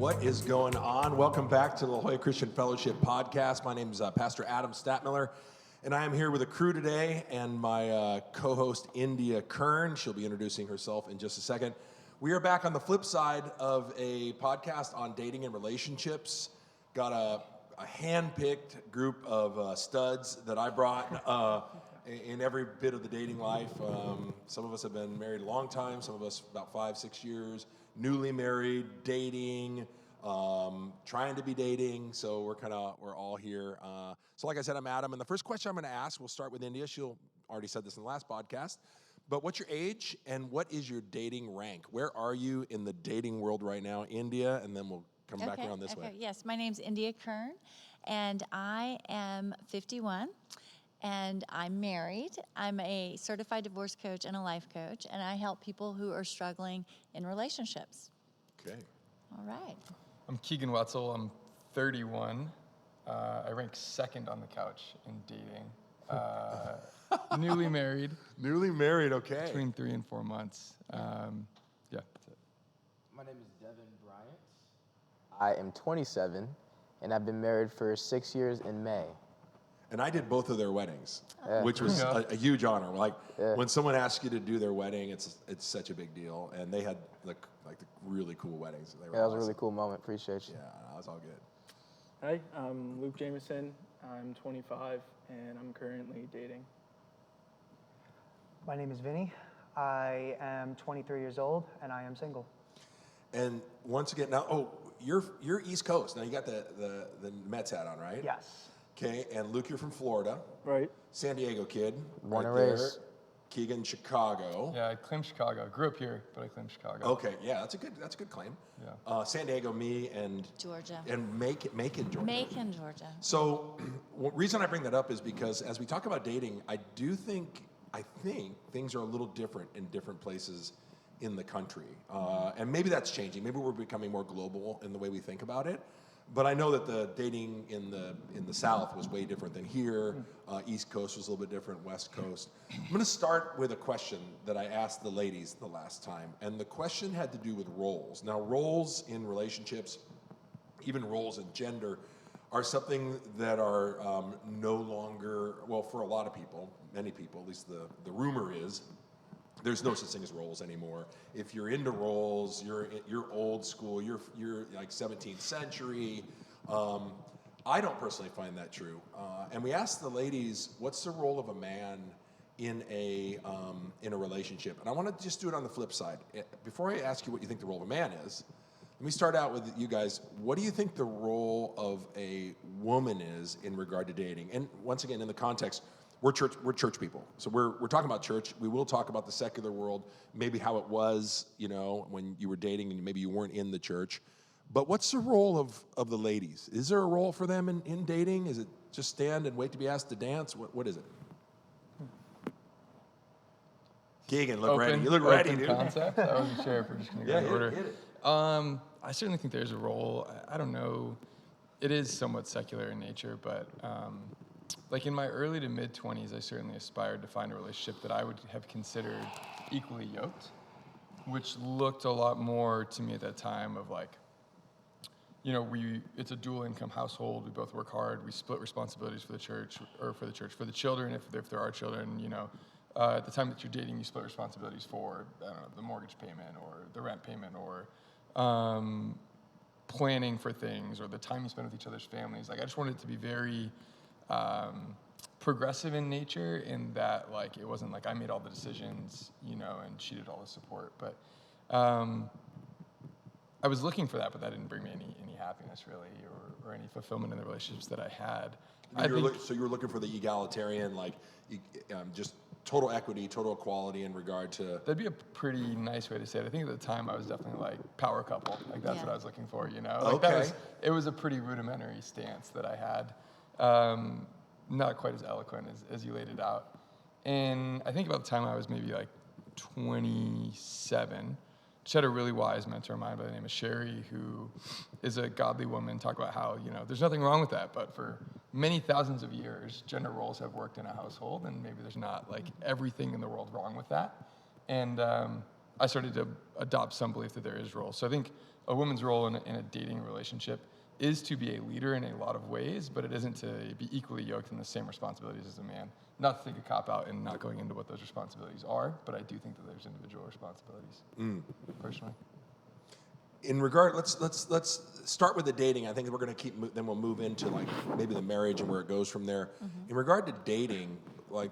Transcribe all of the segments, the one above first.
What is going on? Welcome back to the La Jolla Christian Fellowship podcast. My name is Pastor Adam Stadtmiller, and I am here with a crew today and my co-host, India Kern. She'll be introducing herself in just a second. We are back on the flip side of a podcast on dating and relationships. Got a hand-picked group of studs that I brought in every bit of the dating life. Some of us have been married a long time, some of us about 5-6 years, newly married, dating, trying to be dating. So we're all here. So like I said, I'm Adam, and the first question I'm going to ask, we'll start with India. She'll already said this in the last podcast, but what's your age and what is your dating rank? Where are you in the dating world right now, India? And then we'll come back around this way. Yes, my name's India Kern, and I am 51. And I'm married. I'm a certified divorce coach and a life coach, and I help people who are struggling in relationships. Okay. All right. I'm Keegan Wetzel. I'm 31. I rank second on the couch in dating. Newly married. Newly married, okay. Between 3 and 4 months. Yeah, that's it. My name is Devin Bryant. I am 27, and I've been married for 6 years in May. And I did both of their weddings, which was a huge honor. Like when someone asks you to do their wedding, it's such a big deal. And they had the really cool weddings. They were That was awesome. a really cool moment. Appreciate you. Yeah, that was all good. Hi, I'm Luke Jameson. I'm 25, and I'm currently dating. My name is Vinny. I am 23 years old, and I am single. And once again, now, you're East Coast. Now you got the Mets hat on, right? Yes. Okay, and Luke, you're from Florida. Right. San Diego kid. Born and there. raised. Keegan, Chicago. Yeah, I claim Chicago. Grew up here, but I claim Chicago. Okay, yeah, that's a good claim. Yeah. San Diego, me, and Georgia. And Macon, Georgia. Macon, Georgia. So, reason I bring that up is because as we talk about dating, I think things are a little different in different places in the country, and maybe that's changing. Maybe we're becoming more global in the way we think about it. But I know that the dating in the South was way different than here. East Coast was a little bit different. West Coast. I'm going to start with a question that I asked the ladies the last time, and the question had to do with roles. Now, roles in relationships, even roles in gender, are something that are no longer, well, for a lot of people, many people, at least the rumor is, there's no such thing as roles anymore. If you're into roles, you're old school. You're like 17th century. I don't personally find that true. And we asked the ladies, what's the role of a man in a relationship? And I want to just do it on the flip side. Before I ask you what you think the role of a man is, let me start out with you guys. What do you think the role of a woman is in regard to dating? And once again, in the context, we're church people. So we're talking about church. We will talk about the secular world, maybe how it was, when you were dating and maybe you weren't in the church. But what's the role of the ladies? Is there a role for them in dating? Is it just stand and wait to be asked to dance? What is it? Keegan, look ready. You look ready, dude. Concept. I wasn't sure if we're just going to go in order. Hit it. I certainly think there's a role. I don't know. It is somewhat secular in nature, but like in my early to mid 20s, I certainly aspired to find a relationship that I would have considered equally yoked, which looked a lot more to me at that time of like, it's a dual income household. We both work hard. We split responsibilities for the church, for the children, if there are children, at the time that you're dating, you split responsibilities for, I don't know, the mortgage payment or the rent payment or planning for things or the time you spend with each other's families. Like I just wanted it to be very progressive in nature in that like it wasn't like I made all the decisions, and she did all the support. But I was looking for that, but that didn't bring me any happiness really or any fulfillment in the relationships that I had. So you were looking for the egalitarian, like just total equity, total equality in regard to... That'd be a pretty nice way to say it. I think at the time I was definitely like power couple. Like that's what I was looking for, Like okay. It was a pretty rudimentary stance that I had. Not quite as eloquent as you laid it out. And I think about the time I was maybe like 27, just had a really wise mentor of mine by the name of Sherry, who is a godly woman, talk about how, there's nothing wrong with that, but for many thousands of years, gender roles have worked in a household, and maybe there's not like everything in the world wrong with that. And I started to adopt some belief that there is roles. So I think a woman's role in a dating relationship is to be a leader in a lot of ways, but it isn't to be equally yoked in the same responsibilities as a man. Not to think a cop out and not going into what those responsibilities are, but I do think that there's individual responsibilities, personally. In regard, let's start with the dating. I think we're going to then we'll move into like maybe the marriage and where it goes from there. In regard to dating, like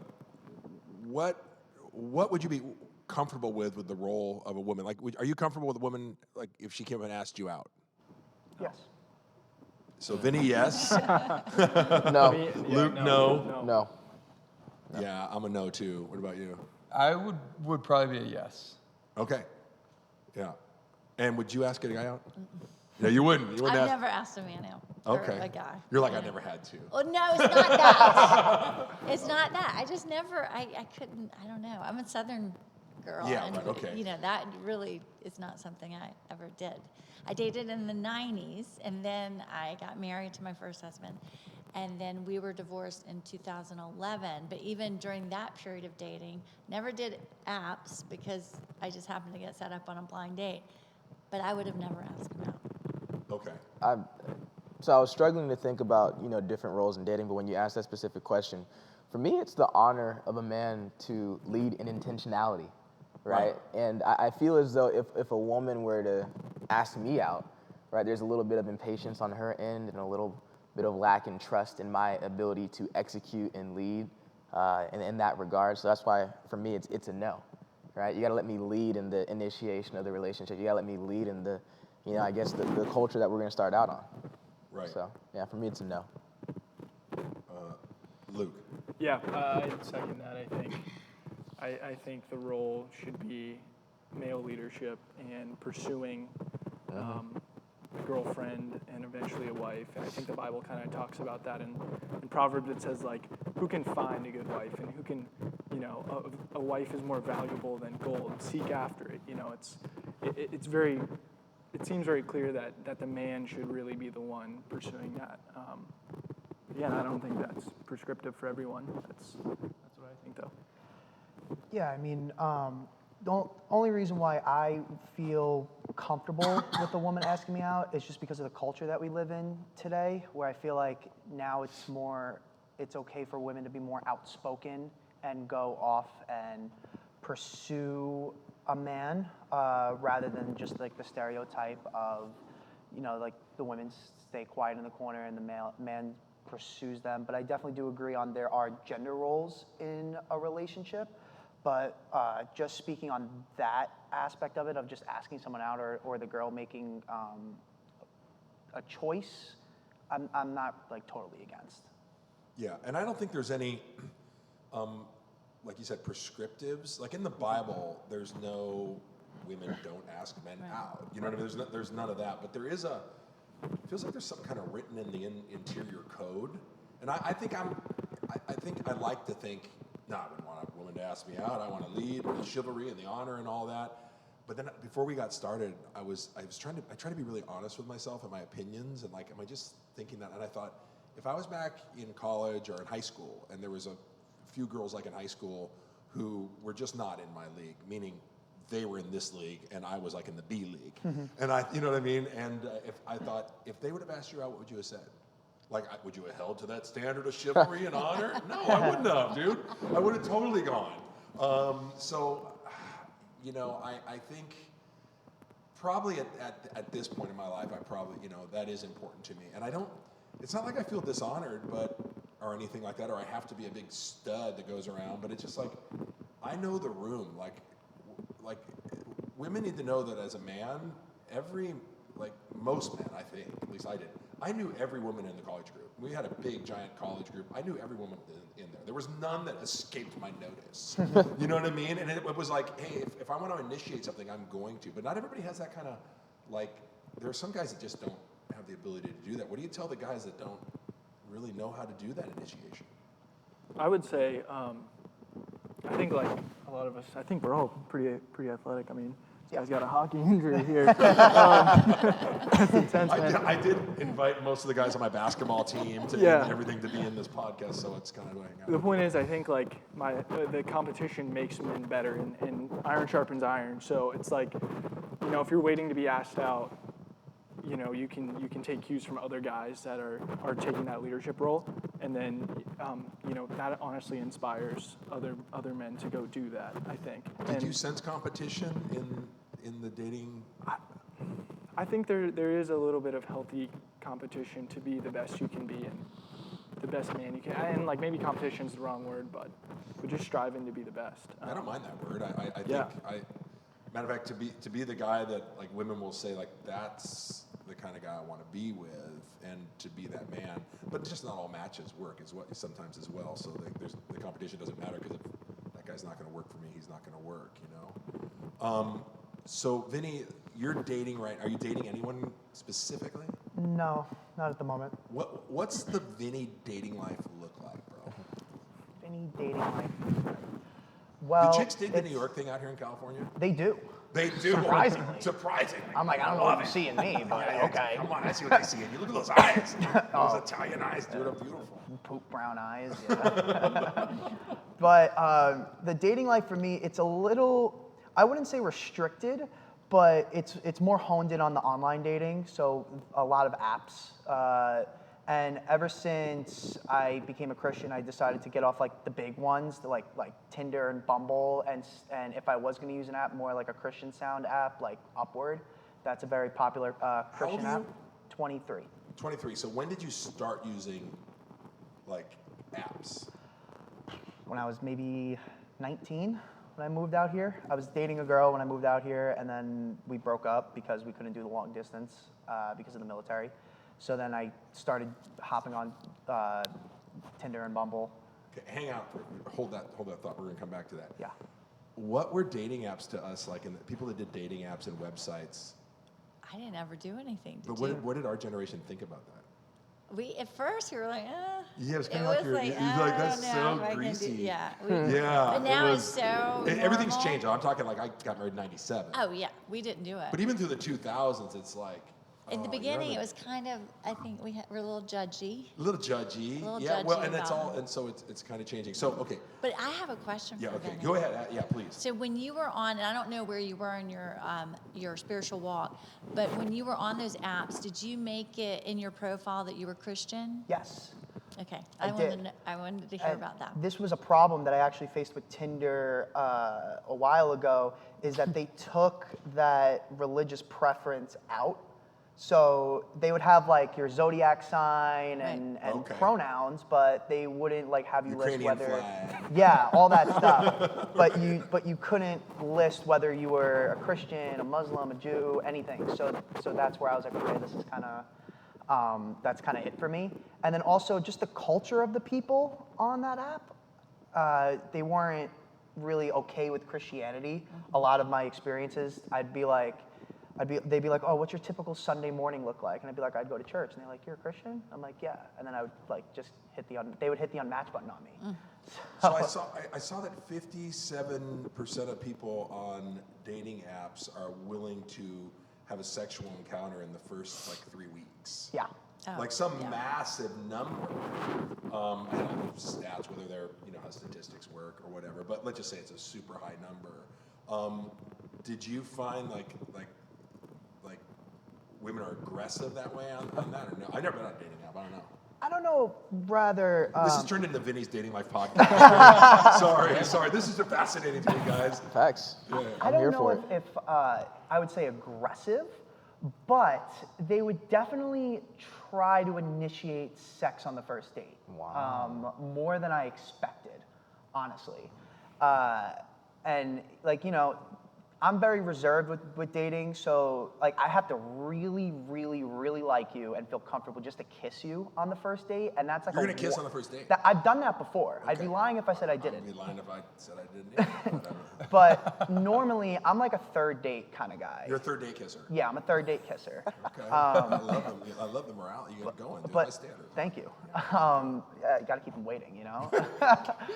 what would you be comfortable with the role of a woman? Like, are you comfortable with a woman, like, if she came and asked you out? Yes. So, Vinny, yes. No. Luke, no. No. Yeah, I'm a no, too. What about you? I would probably be a yes. Okay. Yeah. And would you ask a guy out? No, you wouldn't. You wouldn't I've ask. never asked a man out. Okay. Or a guy. You're like, I never had to. Oh, no, it's not that. It's not that. I just never, I couldn't, I don't know. I'm a Southern girl. Yeah, and, right, okay. You know, that really is not something I ever did. I dated in the 90s, and then I got married to my first husband. And then we were divorced in 2011. But even during that period of dating, never did apps because I just happened to get set up on a blind date. But I would have never asked him out. Okay. So I was struggling to think about, different roles in dating, but when you asked that specific question, for me, it's the honor of a man to lead in intentionality, right? And I feel as though if a woman were to ask me out, right, there's a little bit of impatience on her end and a little bit of lack in trust in my ability to execute and lead in that regard. So that's why, for me, it's a no, right? You got to let me lead in the initiation of the relationship. You got to let me lead in the, I guess, the culture that we're going to start out on. Right. So, yeah, for me, it's a no. Luke. Yeah, I'd second that. I think the role should be male leadership and pursuing a girlfriend and eventually a wife. And I think the Bible kind of talks about that. In Proverbs, it says, like, who can find a good wife and who can, a wife is more valuable than gold. Seek after it. It seems very clear that the man should really be the one pursuing that. Again, I don't think that's prescriptive for everyone. That's what I think, though. Yeah, I mean, the only reason why I feel comfortable with a woman asking me out is just because of the culture that we live in today, where I feel like now it's okay for women to be more outspoken and go off and pursue a man rather than just like the stereotype of, like the women stay quiet in the corner and the man pursues them. But I definitely do agree on there are gender roles in a relationship. But just speaking on that aspect of it, of just asking someone out or the girl making a choice, I'm not like totally against. Yeah, and I don't think there's any, like you said, prescriptives. Like in the Bible, there's no women don't ask men out. You know what I mean? There's none of that. But there is it feels like there's something kind of written in the interior code. And I think I like to think, no, I wouldn't want a woman to ask me out. I want to lead the chivalry and the honor and all that. But then before we got started, I try to be really honest with myself and my opinions, and like, am I just thinking that? And I thought, if I was back in college or in high school, and there was a few girls like in high school who were just not in my league, meaning they were in this league and I was like in the B league, and you know what I mean? And if they would have asked you out, what would you have said? Like, would you have held to that standard of chivalry and honor? No, I wouldn't have, dude. I would have totally gone. I think probably at this point in my life, I probably, that is important to me. And it's not like I feel dishonored, or anything like that, or I have to be a big stud that goes around, but it's just like, I know the room. Like women need to know that as a man, most men, I think, at least I did, I knew every woman in the college group. We had a big, giant college group. I knew every woman in there. There was none that escaped my notice. You know what I mean? And it was like, hey, if I want to initiate something, I'm going to. But not everybody has that kind of, there are some guys that just don't have the ability to do that. What do you tell the guys that don't really know how to do that initiation? I would say, I think like a lot of us, I think we're all pretty athletic. I mean, Guy's got a hockey injury here. That's intense, man. I did invite most of the guys on my basketball team to Yeah. and everything to be in this podcast, so it's kind of like. The point is, I think like the competition makes men better, and iron sharpens iron. So it's like, if you're waiting to be asked out, you can take cues from other guys that are taking that leadership role, and then that honestly inspires other men to go do that, I think. Did you sense competition in the dating? I think there is a little bit of healthy competition to be the best you can be and the best man you can. And like maybe competition is the wrong word, but just striving to be the best. I don't mind that word. I think Yeah. matter of fact, to be the guy that like women will say like that's the kind of guy I want to be with, and to be that man. But just not all matches work as well sometimes as well. So the competition doesn't matter, because if that guy's not going to work for me, he's not going to work. So Vinny, you're dating, right? Are you dating anyone specifically? No, not at the moment. What's the Vinny dating life look like, bro? Any dating life? Well, Do chicks dig the New York thing out here in California? They do. They do. Surprisingly. Surprisingly. I'm like, I don't know what you see in me, but okay. Come on, I see what they see in you. Look at those eyes. Those Italian eyes, dude, are beautiful. Poop brown eyes. Yeah. But the dating life for me, it's a little, I wouldn't say restricted, but it's more honed in on the online dating. So a lot of apps. And ever since I became a Christian, I decided to get off like the big ones, like Tinder and Bumble, and if I was going to use an app, more like a Christian sound app, like Upward. That's a very popular Christian old are app. you? 23. 23. So when did you start using like apps? When I was maybe 19, when I moved out here. I was dating a girl when I moved out here, and then we broke up because we couldn't do the long distance because of the military. So then I started hopping on Tinder and Bumble. Okay, hang out. Hold that thought. We're gonna come back to that. Yeah. What were dating apps to us like? In the people that did dating apps and websites. I didn't ever do anything. But what did our generation think about that? At first we were like, Yeah, it's It kind of was like you're like, like that's I don't know so if I can do- greasy. yeah. Yeah. But now it it's so everything's normal. changed. I'm talking like I got married in '97. Oh yeah, we didn't do it. But even through the 2000s, it's like. In the oh, beginning, you're it was kind of, I think we're a little judgy. a little judgy. A little Yeah. Well, judgy and it's about all, it. and so it's kind of changing. So okay. But I have a question Yeah. for Okay. Vinny. Go ahead. Yeah. Please. So when you were on, and I don't know where you were in your spiritual walk, but when you were on those apps, did you make it in your profile that you were Christian? Yes. Okay, I did. I wanted to hear And about that. This was a problem that I actually faced with Tinder a while ago, is that they took that religious preference out. So they would have like your zodiac sign and Okay. pronouns, but they wouldn't like have you list Ukrainian whether, flag. yeah, all that stuff. But you couldn't list whether you were a Christian, a Muslim, a Jew, anything. So that's where I was like, okay, this is kind of that's kind of it for me. And then also just the culture of the people on that app, they weren't really okay with Christianity. A lot of my experiences, they'd be like, oh, what's your typical Sunday morning look like? And I'd be like, I'd go to church. And they're like, you're a Christian? I'm like, yeah. And then I would like just they would hit the unmatch button on me. So I saw that 57% of people on dating apps are willing to have a sexual encounter in the first like 3 weeks. Yeah. Oh, Like some yeah. massive number. I don't know stats, whether they're, how statistics work or whatever, but let's just say it's a super high number. Did you find like women are aggressive that way on that or no? I've never been on a dating app, I don't know. I don't know, rather. This has turned into Vinny's Dating Life podcast. sorry. This is fascinating to me, guys. Facts. Yeah. I I'm don't here know for if I would say aggressive, but they would definitely try to initiate sex on the first date. Wow. More than I expected, honestly. And like, I'm very reserved with dating, so like I have to really, really, really like you and feel comfortable just to kiss you on the first date, and that's like You're gonna kiss on the first date? I've done that before. I'd be Okay. lying if I said I didn't. I'd be lying if I said I didn't. Yeah, whatever. But normally, I'm like a third date kind of guy. You're a third date kisser. Yeah, I'm a third date kisser. Okay. I love the morale. You got going. Dude. High But standards. thank you. Yeah, you got to keep them waiting, He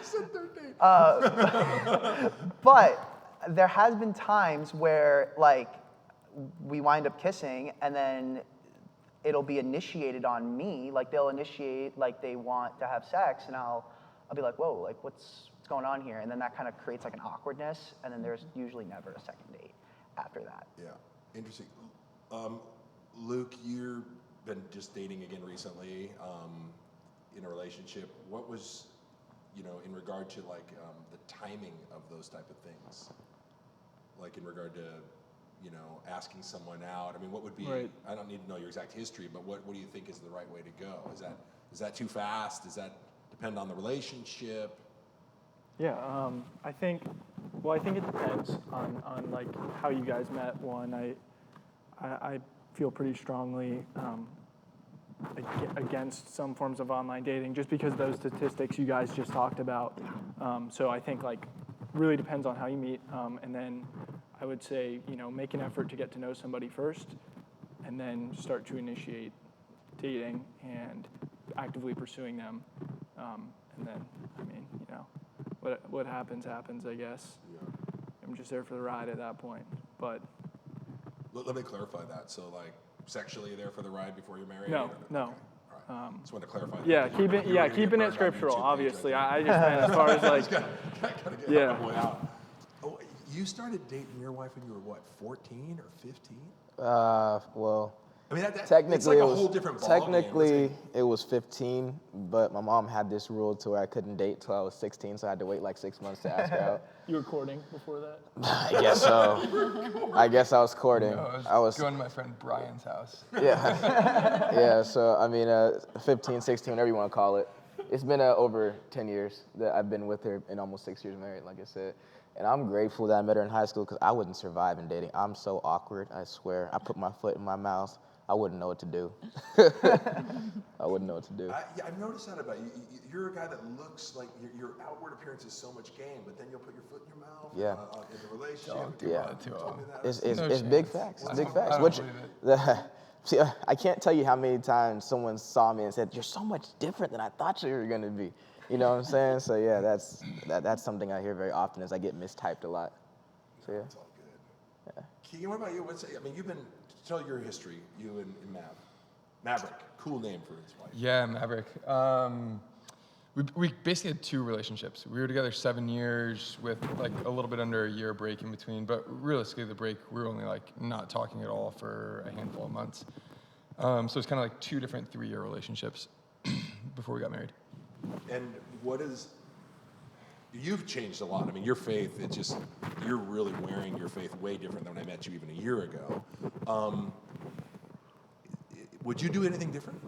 said third date. But there has been times where like we wind up kissing and then it'll be initiated on me. Like they'll initiate like they want to have sex, and I'll be like, whoa, like what's going on here? And then that kind of creates like an awkwardness, and then there's usually never a second date after that. Yeah, interesting. Luke, you've been just dating again recently, in a relationship. What was, in regard to like the timing of those type of things? Like in regard to, asking someone out. I mean, what would be? Right. I don't need to know your exact history, but what do you think is the right way to go? Is that too fast? Does that depend on the relationship? Yeah, I think it depends on like how you guys met. One, I feel pretty strongly against some forms of online dating, just because of those statistics you guys just talked about. So I think like really depends on how you meet, and then I would say make an effort to get to know somebody first, and then start to initiate dating and actively pursuing them, and then I mean what happens, I guess. Yeah. I'm just there for the ride at that point. But Let me clarify that. So, like, sexually there for the ride before you're married? No, Or- no. Okay. All right. Just want to clarify that. yeah, because you were gonna get keeping burned it on scriptural. YouTube page, Obviously, I I just meant as far as like gotta get Yeah. that one out. Oh, you started dating your wife when you were what, 14 or 15? Well, I mean, it's technically like a it was whole different ballgame. technically it was 15, but my mom had this rule to where I couldn't date till I was 16, so I had to wait like 6 months to ask her out. you were courting before that. I guess so. I guess I was courting. No, I was going to my friend Brian's house. yeah. Yeah, so I mean 15, 16, whatever you want to call it. It's been over 10 years that I've been with her, and almost 6 years married, like I said. And I'm grateful that I met her in high school, because I wouldn't survive in dating. I'm so awkward, I swear. I put my foot in my mouth, I wouldn't know what to do. I wouldn't know what to do. I've noticed that about you. You're a guy that looks like your outward appearance is so much game, but then you'll put your foot in your mouth. Yeah. In the relationship. Don't do Yeah. that to You told me him. that. It's No big chance. facts. It's I big don't- facts. I don't Which believe see, I can't tell you how many times someone saw me and said, "You're so much different than I thought you were gonna be." You know what I'm saying? So yeah, that's something I hear very often, is I get mistyped a lot. So yeah. It's all good. Keegan, what about you? You've been, tell your history, you and Maverick, cool name for his wife. Yeah, Maverick. We basically had 2 relationships. We were together 7 years with like a little bit under a year break in between, but realistically the break, we were only like not talking at all for a handful of months. So it's kind of like 2 different 3-year relationships before we got married. And you've changed a lot. I mean, your faith, you're really wearing your faith way different than when I met you even a year ago. Would you do anything different?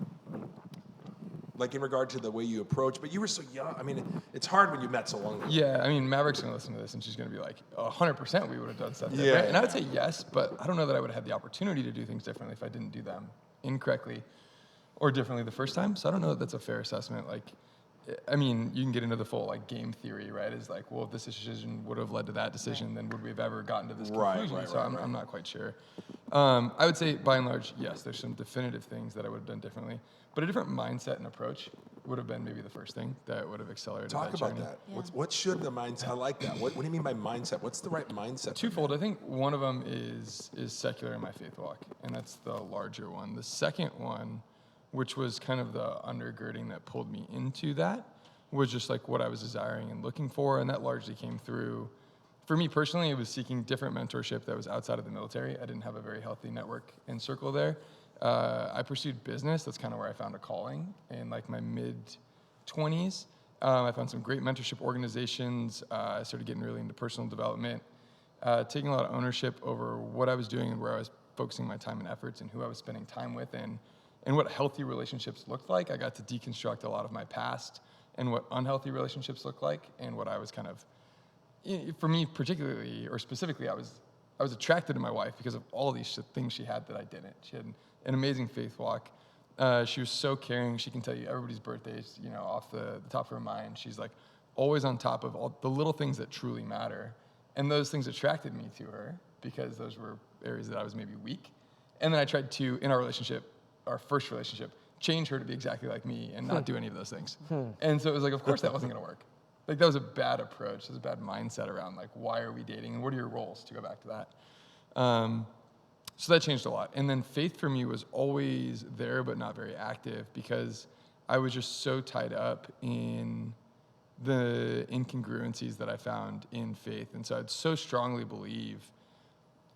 Like in regard to the way you approach, but you were so young. I mean, it's hard when you met so long ago. Yeah, I mean, Maverick's gonna listen to this and she's gonna be like, 100% we would have done stuff different. Yeah, And I would yeah. say yes, but I don't know that I would have had the opportunity to do things differently if I didn't do them incorrectly or differently the first time. So I don't know that that's a fair assessment. Like, I mean, you can get into the full like game theory, right? It's like, well, if this decision would have led to that decision, then would we have ever gotten to this conclusion? Right, so right, I'm, right. I'm not quite sure. I would say by and large, yes, there's some definitive things that I would have done differently, but a different mindset and approach would have been maybe the first thing that would have accelerated Talk that about journey. that. Yeah. What should the mindset? I like that. What do you mean by mindset? What's the right mindset? Twofold. I think one of them is secular in my faith walk, and that's the larger one. The second one, which was kind of the undergirding that pulled me into that, was just like what I was desiring and looking for, and that largely came through. For me personally, it was seeking different mentorship that was outside of the military. I didn't have a very healthy network and circle there. I pursued business. That's kind of where I found a calling in like my mid-20s. I found some great mentorship organizations. I started getting really into personal development, taking a lot of ownership over what I was doing and where I was focusing my time and efforts and who I was spending time with and what healthy relationships looked like. I got to deconstruct a lot of my past and what unhealthy relationships look like and what I was kind of, for me particularly or specifically, I was attracted to my wife because of all these things she had that I didn't. She had an amazing faith walk. She was so caring. She can tell you everybody's birthdays, off the top of her mind. She's like always on top of all the little things that truly matter. And those things attracted me to her because those were areas that I was maybe weak. And then I tried to, in our relationship, our first relationship, change her to be exactly like me and not do any of those things. And so it was like, of course that wasn't gonna work. Like that was a bad approach. It was a bad mindset around like, why are we dating and what are your roles, to go back to that. So that changed a lot. And then faith for me was always there, but not very active, because I was just so tied up in the incongruencies that I found in faith. And so I'd so strongly believe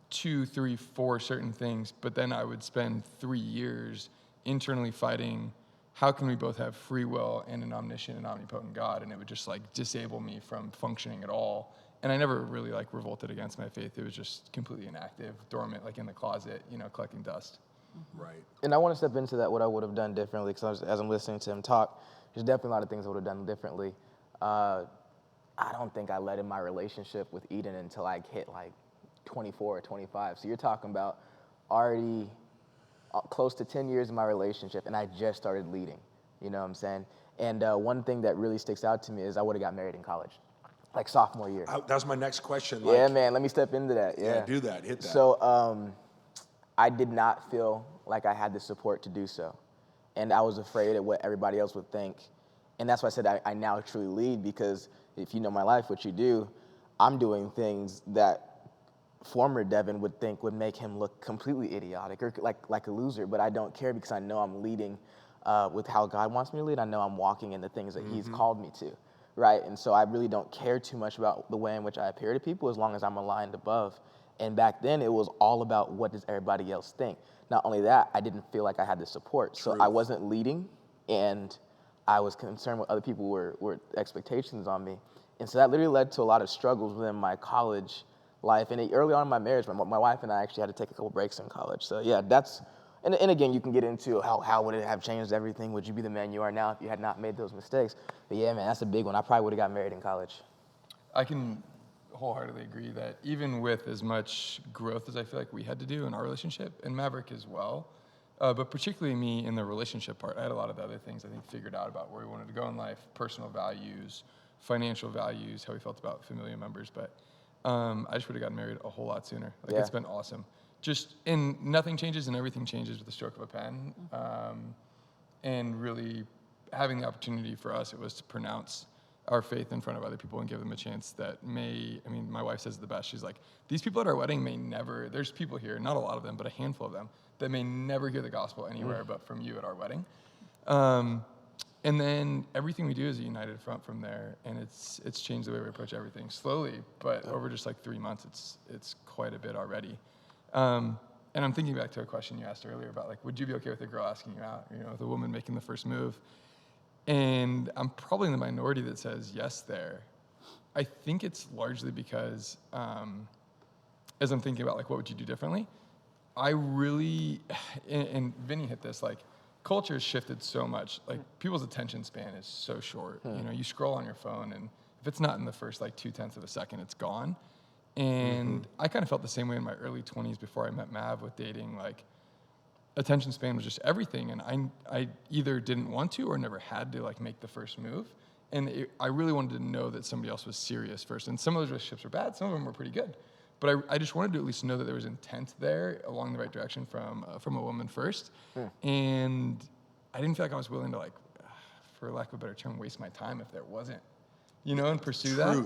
2, 3, 4 certain things, but then I would spend 3 years internally fighting, how can we both have free will and an omniscient and omnipotent God? And it would just like disable me from functioning at all. And I never really like revolted against my faith. It was just completely inactive, dormant, like in the closet, collecting dust. Right. And I want to step into that, what I would have done differently, because as I'm listening to him talk, there's definitely a lot of things I would have done differently. I don't think I led in my relationship with Eden until I hit like 24 or 25. So you're talking about already close to 10 years in my relationship, and I just started leading. You know what I'm saying? And one thing that really sticks out to me is I would have got married in college, like sophomore year. That was my next question. Yeah, man, let me step into that. Yeah, do that. Hit that. So I did not feel like I had the support to do so. And I was afraid of what everybody else would think. And that's why I said I now truly lead, because if you know my life, what you do, I'm doing things that former Devin would think would make him look completely idiotic or like a loser, but I don't care, because I know I'm leading with how God wants me to lead. I know I'm walking in the things that He's called me to, right? And so I really don't care too much about the way in which I appear to people, as long as I'm aligned above. And back then, it was all about what does everybody else think. Not only that, I didn't feel like I had the support. So I wasn't leading, and I was concerned what other people were expectations on me. And so that literally led to a lot of struggles within my college life. And early on in my marriage, my wife and I actually had to take a couple breaks in college. So yeah, and again, you can get into how would it have changed everything? Would you be the man you are now if you had not made those mistakes? But yeah, man, that's a big one. I probably would have got married in college. I can wholeheartedly agree that even with as much growth as I feel like we had to do in our relationship, and Maverick as well, but particularly me in the relationship part, I had a lot of the other things I think figured out about where we wanted to go in life, personal values, financial values, how we felt about familial members. But I just would have gotten married a whole lot sooner. Like, it's been awesome. And nothing changes and everything changes with the stroke of a pen. And really having the opportunity for us, it was to pronounce our faith in front of other people and give them a chance that my wife says it the best. She's like, these people at our wedding may never, there's people here, not a lot of them, but a handful of them, that may never hear the gospel anywhere but from you at our wedding. And then everything we do is a united front from there, and it's changed the way we approach everything slowly, but over just like 3 months, it's quite a bit already. And I'm thinking back to a question you asked earlier about like, would you be okay with a girl asking you out, with a woman making the first move? And I'm probably in the minority that says yes there. I think it's largely because, as I'm thinking about like, what would you do differently? I really, and Vinny hit this, like, culture has shifted so much. Like, people's attention span is so short. You scroll on your phone, and if it's not in the first like 0.2 of a second, it's gone. And I kind of felt the same way in my early 20s before I met Mav with dating. Like, attention span was just everything, and I either didn't want to or never had to like make the first move. And I really wanted to know that somebody else was serious first. And some of those relationships were bad, some of them were pretty good. But I just wanted to at least know that there was intent there along the right direction from a woman first. And I didn't feel like I was willing to, like, for lack of a better term, waste my time if there wasn't, and pursue that.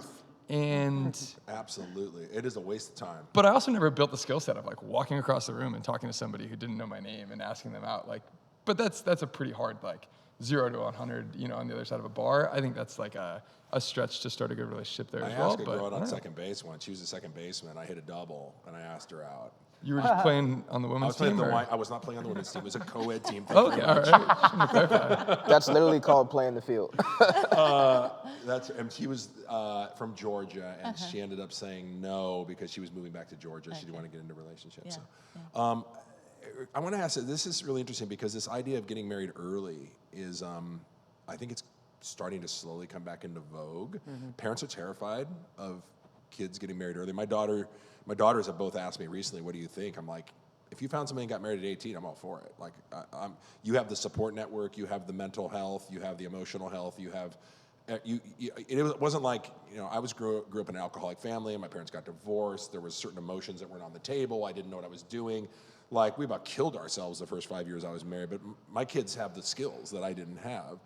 And absolutely, it is a waste of time. But I also never built the skill set of like walking across the room and talking to somebody who didn't know my name and asking them out. Like, but that's a pretty hard, like, 0 to 100, on the other side of a bar. I think that's like a stretch to start a good relationship there as well. I asked a girl out on second base once. She was a second baseman. I hit a double, and I asked her out. You were just playing on the women's team? I was not playing on the women's team. It was a co-ed team. Okay, all right. That's literally called playing the field. And she was from Georgia, and she ended up saying no because she was moving back to Georgia. She didn't want to get into relationships. So. I want to ask, this is really interesting because this idea of getting married early is, I think it's starting to slowly come back into vogue. Parents are terrified of kids getting married early. My daughters have both asked me recently, what do you think? I'm like, if you found somebody and got married at 18, I'm all for it. Like, you have the support network, you have the mental health, you have the emotional health, you have, it wasn't like, I grew up in an alcoholic family and my parents got divorced. There was certain emotions that weren't on the table. I didn't know what I was doing. Like, we about killed ourselves the first 5 years I was married, but my kids have the skills that I didn't have.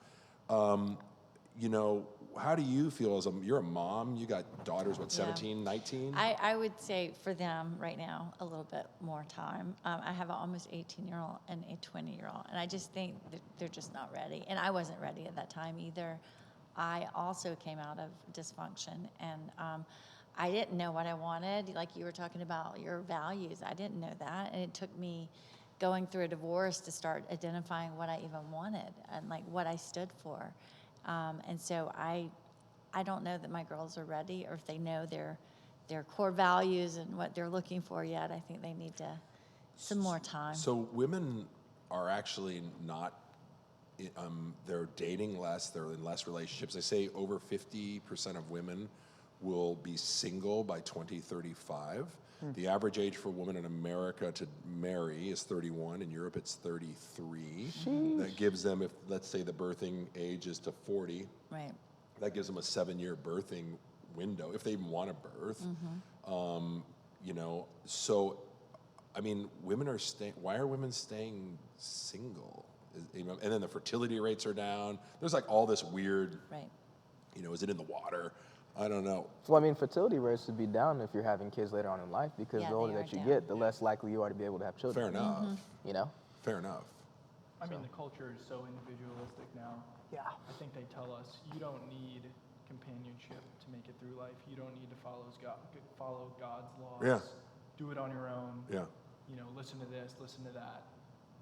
how do you feel as you're a mom? You got daughters, what, Yeah. 17, 19? I would say for them right now, a little bit more time. I have an almost 18-year-old and a 20-year-old, and I just think that they're just not ready. And I wasn't ready at that time either. I also came out of dysfunction, and I didn't know what I wanted. Like you were talking about your values, I didn't know that, and it took me going through a divorce to start identifying what I even wanted and like what I stood for. And so I don't know that my girls are ready, or if they know their core values and what they're looking for yet. I think they need some more time. So women are actually not, they're dating less, they're in less relationships. They say over 50% of women will be single by 2035. The average age for a woman in America to marry is 31. In Europe, it's 33. That gives them, if let's say the birthing age is to 40, Right. that gives them a 7-year birthing window if they even want to birth. You know, so I mean, women are staying. Why are women staying single? You know, and then the fertility rates are down. There's like all this weird. Right. You know, is it in the water? I don't know. Well, I mean, fertility rates would be down if you're having kids later on in life, because Yeah, the older they are that you down. get, the less likely you are to be able to have children. Fair enough. You know? Fair enough. I mean, the culture is so individualistic now. Yeah. I think they tell us you don't need companionship to make it through life. You don't need to follow God's laws. Yeah. Do it on your own. Yeah. You know, listen to this, listen to that.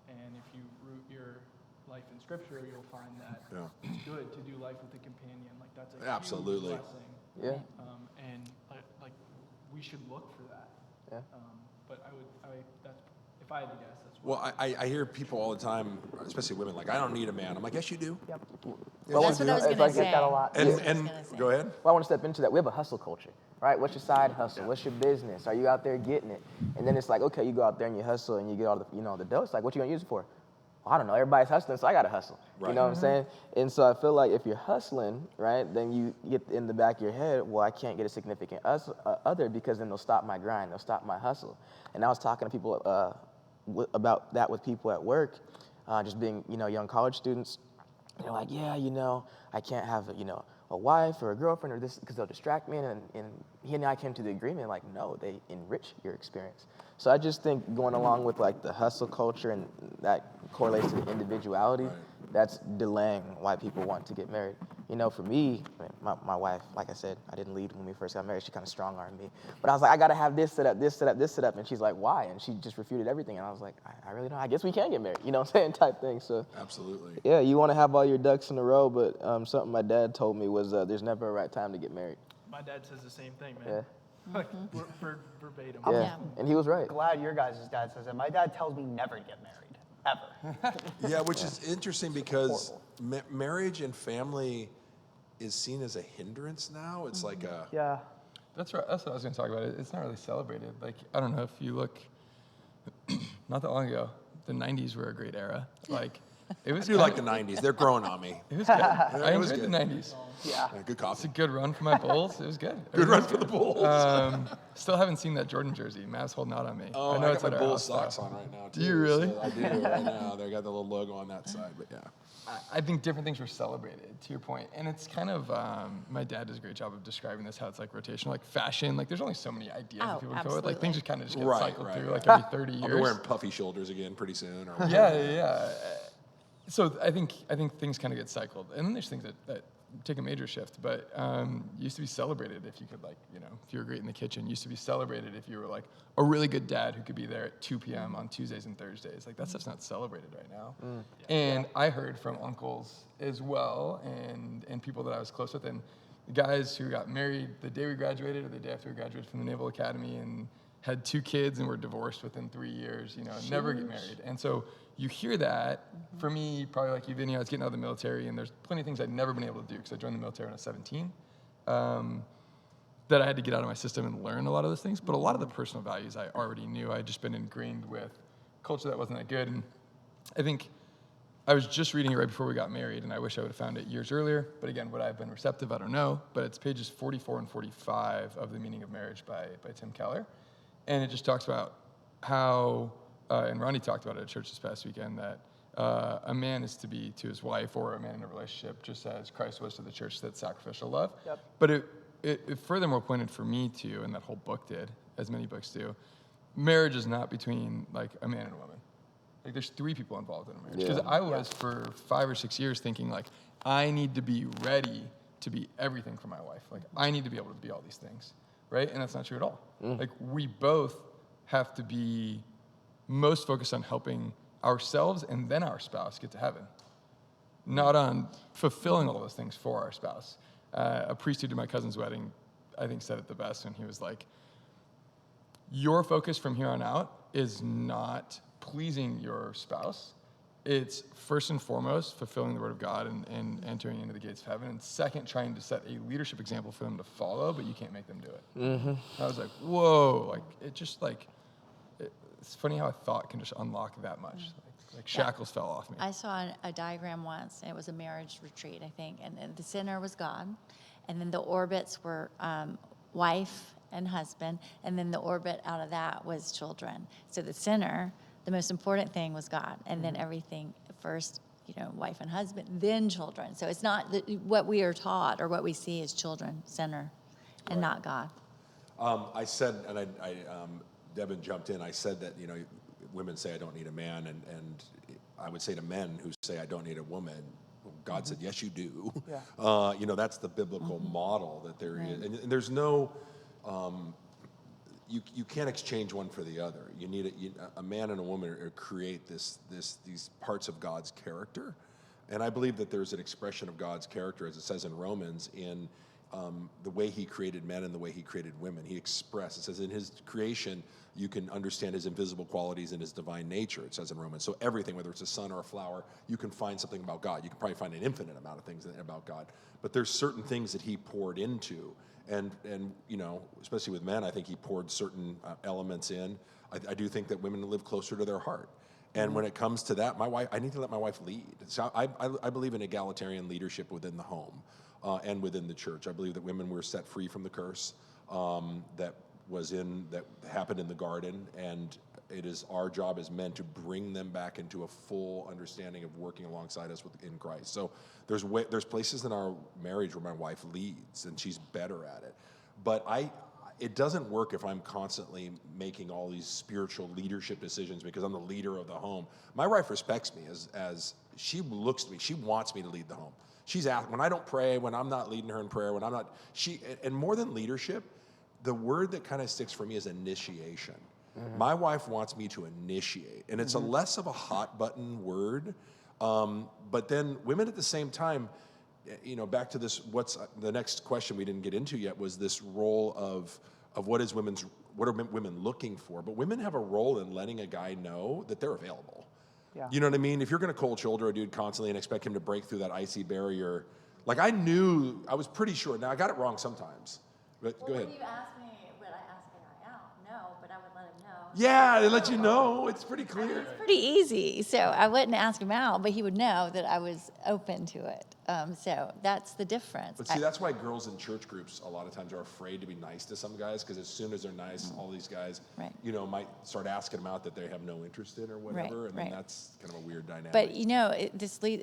And if you root your life in Scripture, you'll find that it's good to do life with a companion. Like that's a Absolutely. huge blessing. Yeah. And like we should look for that. Yeah. But that's if I had to guess, that's Well, I hear people all the time, especially women, like, I don't need a man. I'm like, yes, you do. Yep. That's what I was if going I to get say. that a lot. And That's what I was gonna say. go ahead. Well, I want to step into that. We have a hustle culture, right? What's your side hustle? What's your business? Are you out there getting it? And then it's like, okay, you go out there and you hustle and you get all the, the dough. It's like, what you gonna use it for? Well, I don't know. Everybody's hustling, so I gotta hustle. Right. You know what I'm saying? And so I feel like if you're hustling, right, then you get in the back of your head, well, I can't get a significant other because then they'll stop my grind, they'll stop my hustle. And I was talking to people about that with people at work, just being, young college students. They're like, yeah, I can't have, a wife or a girlfriend or this because they'll distract me. And he and I came to the agreement, like, no, they enrich your experience. So I just think going along with like the hustle culture and that correlates to the individuality, that's delaying why people want to get married. For me, my wife, like I said, I didn't lead when we first got married. She kind of strong-armed me. But I was like, I got to have this set up, this set up, this set up. And she's like, why? And she just refuted everything. And I was like, I really don't. I guess we can get married, type thing. So Absolutely. yeah, you want to have all your ducks in a row, but something my dad told me was there's never a right time to get married. My dad says the same thing, man. Yeah. Like verbatim. Yeah, and he was right. Glad your guys' dad says that. My dad tells me never to get married, ever. Yeah, which is interesting because marriage and family is seen as a hindrance now. It's like a Yeah. That's right. That's what I was going to talk about. It's not really celebrated. Like, I don't know if you look, not that long ago, the 90s were a great era. Like, it was I do like the 90s. They're growing on me. It was good. I it was enjoyed good. the 90s. Yeah. Yeah, good It's coffee. a good run for my Bulls. It was good. Good run for the Bulls. Still haven't seen that Jordan jersey. Mav's holding out on me. Oh, I know got it's my at our Bulls house, socks though. on right now, too. Do you really? So I do right now. They got the little logo on that side, but yeah. I think different things were celebrated, to your point. And it's kind of, my dad does a great job of describing this, how it's like rotational, like fashion. Like, there's only so many ideas that Oh, people go with. Like, things just kind of just get Right, cycled right, through, right. like, every 30 years. I'll be wearing puffy shoulders again pretty soon. Or Yeah. So I think things kind of get cycled, and then there's things that take a major shift. But used to be celebrated if you could, like, if you were great in the kitchen. Used to be celebrated if you were like a really good dad who could be there at 2 p.m. on Tuesdays and Thursdays. Like, that stuff's not celebrated right now. And I heard from uncles as well, and people that I was close with, and guys who got married the day we graduated or the day after we graduated from the Naval Academy, and had 2 kids and were divorced within 3 years. Never get married, and so. You hear that. For me, probably like you, Vinny, I was getting out of the military, and there's plenty of things I'd never been able to do because I joined the military when I was 17, that I had to get out of my system and learn a lot of those things. But a lot of the personal values I already knew. I'd just been ingrained with culture that wasn't that good. And I think I was just reading it right before we got married, and I wish I would have found it years earlier. But again, would I have been receptive? I don't know. But it's pages 44 and 45 of The Meaning of Marriage by Tim Keller. And it just talks about how... and Ronnie talked about it at church this past weekend, that a man is to be to his wife, or a man in a relationship, just as Christ was to the church, that sacrificial love. Yep. But it furthermore pointed for me to, and that whole book did, as many books do, marriage is not between like a man and a woman. Like there's 3 people involved in a marriage. Because I was for 5 or 6 years thinking like, I need to be ready to be everything for my wife. Like I need to be able to be all these things, right? And that's not true at all. Like we both have to be most focused on helping ourselves and then our spouse get to heaven, not on fulfilling all those things for our spouse. A priest who did my cousin's wedding, I think, said it the best when he was like, your focus from here on out is not pleasing your spouse. It's first and foremost fulfilling the word of God and entering into the gates of heaven. And second, trying to set a leadership example for them to follow, but you can't make them do it. Mm-hmm. I was like, whoa, like it just like, it's funny how a thought can just unlock that much. Like shackles fell off me. I saw a diagram once, and it was a marriage retreat, I think, and the center was God, and then the orbits were wife and husband, and then the orbit out of that was children. So the center, the most important thing was God, and then everything first, wife and husband, then children. So it's not what we are taught or what we see as children center, and not God. I said, and Devin jumped in. I said that women say I don't need a man, and I would say to men who say I don't need a woman, well, God said yes you do. Yeah. That's the biblical model that there is, and there's no. You can't exchange one for the other. You need a man and a woman to create these parts of God's character, and I believe that there's an expression of God's character, as it says in Romans, in the way He created men and the way He created women. He expressed. It says in His creation you can understand His invisible qualities and His divine nature. It says in Romans. So everything, whether it's a sun or a flower, you can find something about God. You can probably find an infinite amount of things about God, but there's certain things that He poured into. And especially with men, I think He poured certain elements in. I do think that women live closer to their heart. And when it comes to that, I need to let my wife lead. So I believe in egalitarian leadership within the home and within the church. I believe that women were set free from the curse that happened in the garden, and it is our job as men to bring them back into a full understanding of working alongside us in Christ. So there's places in our marriage where my wife leads, and she's better at it. But it doesn't work if I'm constantly making all these spiritual leadership decisions because I'm the leader of the home. My wife respects me as she looks to me. She wants me to lead the home. She's asked when I don't pray, when I'm not leading her in prayer, when I'm not. And more than leadership, the word that kind of sticks for me is initiation. Mm-hmm. My wife wants me to initiate, and it's a less of a hot button word. But then women at the same time, back to this, what's the next question we didn't get into yet was this role of what are women looking for? But women have a role in letting a guy know that they're available. Yeah. You know what I mean? If you're going to cold shoulder a dude constantly and expect him to break through that icy barrier, like I was pretty sure. Now I got it wrong sometimes. But go ahead. When you asked me, would I ask a guy out? No, but I would let him know. Yeah, they let you know. It's pretty clear. It's pretty easy. So I wouldn't ask him out, but he would know that I was open to it. So that's the difference. But see, that's why girls in church groups a lot of times are afraid to be nice to some guys, because as soon as they're nice, all these guys, might start asking them out that they have no interest in or whatever, and then that's kind of a weird dynamic. But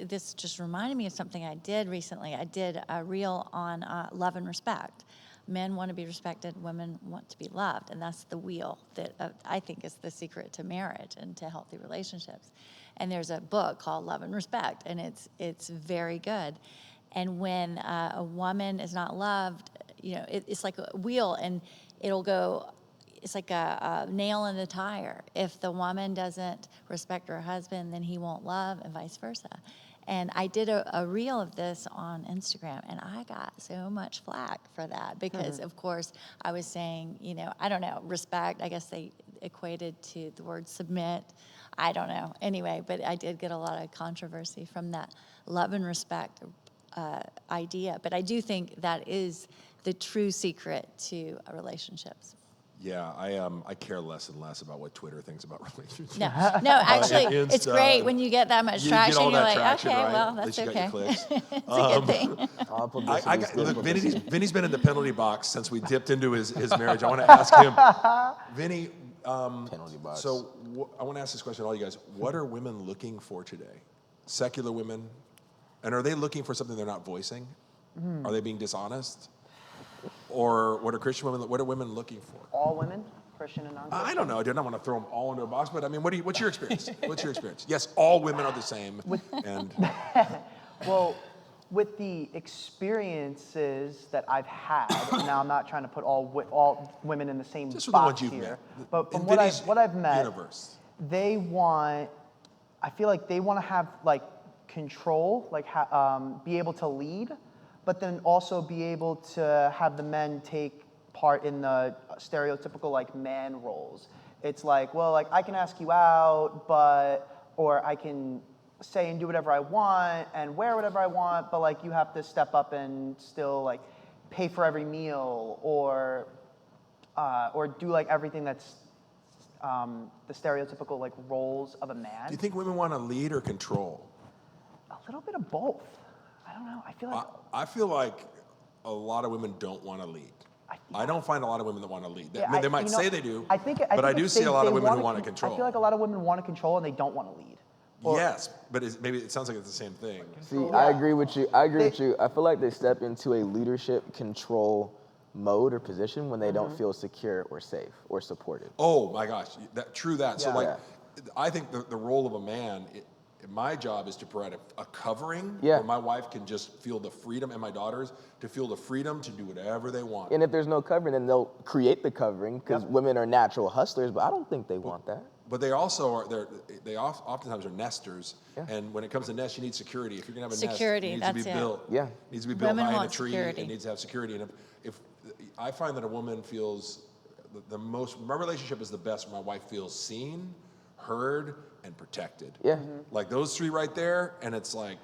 this just reminded me of something I did recently. I did a reel on love and respect. Men want to be respected, women want to be loved, and that's the wheel that I think is the secret to marriage and to healthy relationships. And there's a book called Love and Respect, and it's very good. And when a woman is not loved, it's like a wheel, and it'll go. It's like a nail in the tire. If the woman doesn't respect her husband, then he won't love, and vice versa. And I did a reel of this on Instagram, and I got so much flack for that because, of course, I was saying, I don't know, respect. I guess they equated to the word submit. I don't know. Anyway, but I did get a lot of controversy from that love and respect idea. But I do think that is the true secret to relationships. Yeah, I care less and less about what Twitter thinks about relationships. No, actually, it's great when you get that much traction. You're like, traction, okay, right? well, that's okay. It's a good thing. Look, Vinny's been in the penalty box since we dipped into his marriage. I want to ask him, Vinny, Penalty box. So I want to ask this question to all you guys. What are women looking for today? Secular women? And are they looking for something they're not voicing? Are they being dishonest? Or what are Christian women, what are women looking for? All women, Christian and non-Christian? I don't know. I don't want to throw them all into a box, but I mean, what's your experience? What's your experience? Yes, all women are the same. And Well, with the experiences that I've had, and now I'm not trying to put all women in the same just with the ones box you've here, met. but from In what Vinny's I've met, universe. they want, I feel like they want to have like control, like be able to lead, but then also be able to have the men take part in the stereotypical like man roles. It's like, well, like I can ask you out, or I can say and do whatever I want and wear whatever I want, but like you have to step up and still like pay for every meal or do like everything that's the stereotypical like roles of a man. Do you think women want to lead or control? A little bit of both. I don't know. I feel like I feel like a lot of women don't want to lead. I don't find a lot of women that want to lead. yeah, I mean, they might you know, say they do, I think but I it's do see a lot of women who want to I control. feel like a lot of women want to control and they don't want to lead. Yes, but maybe it sounds like it's the same thing. See, I agree with you. I feel like they step into a leadership control mode or position when they don't feel secure or safe or supported. Oh my gosh, true that. So Yeah. like, I think the role of a man, my job is to provide a covering Yeah. where my wife can just feel the freedom, and my daughters to feel the freedom to do whatever they want. And if there's no covering, then they'll create the covering because women are natural hustlers, but I don't think they want that. But they also are, they oftentimes are nesters, and when it comes to nest, you need security. If you're gonna have a Security, nest, it needs to be that's it. built. Yeah. It needs to be built Women high in a want tree. security. It needs to have security. And if I find that a woman feels my relationship is the best when my wife feels seen, heard, and protected. Yeah. Like those three right there, and it's like,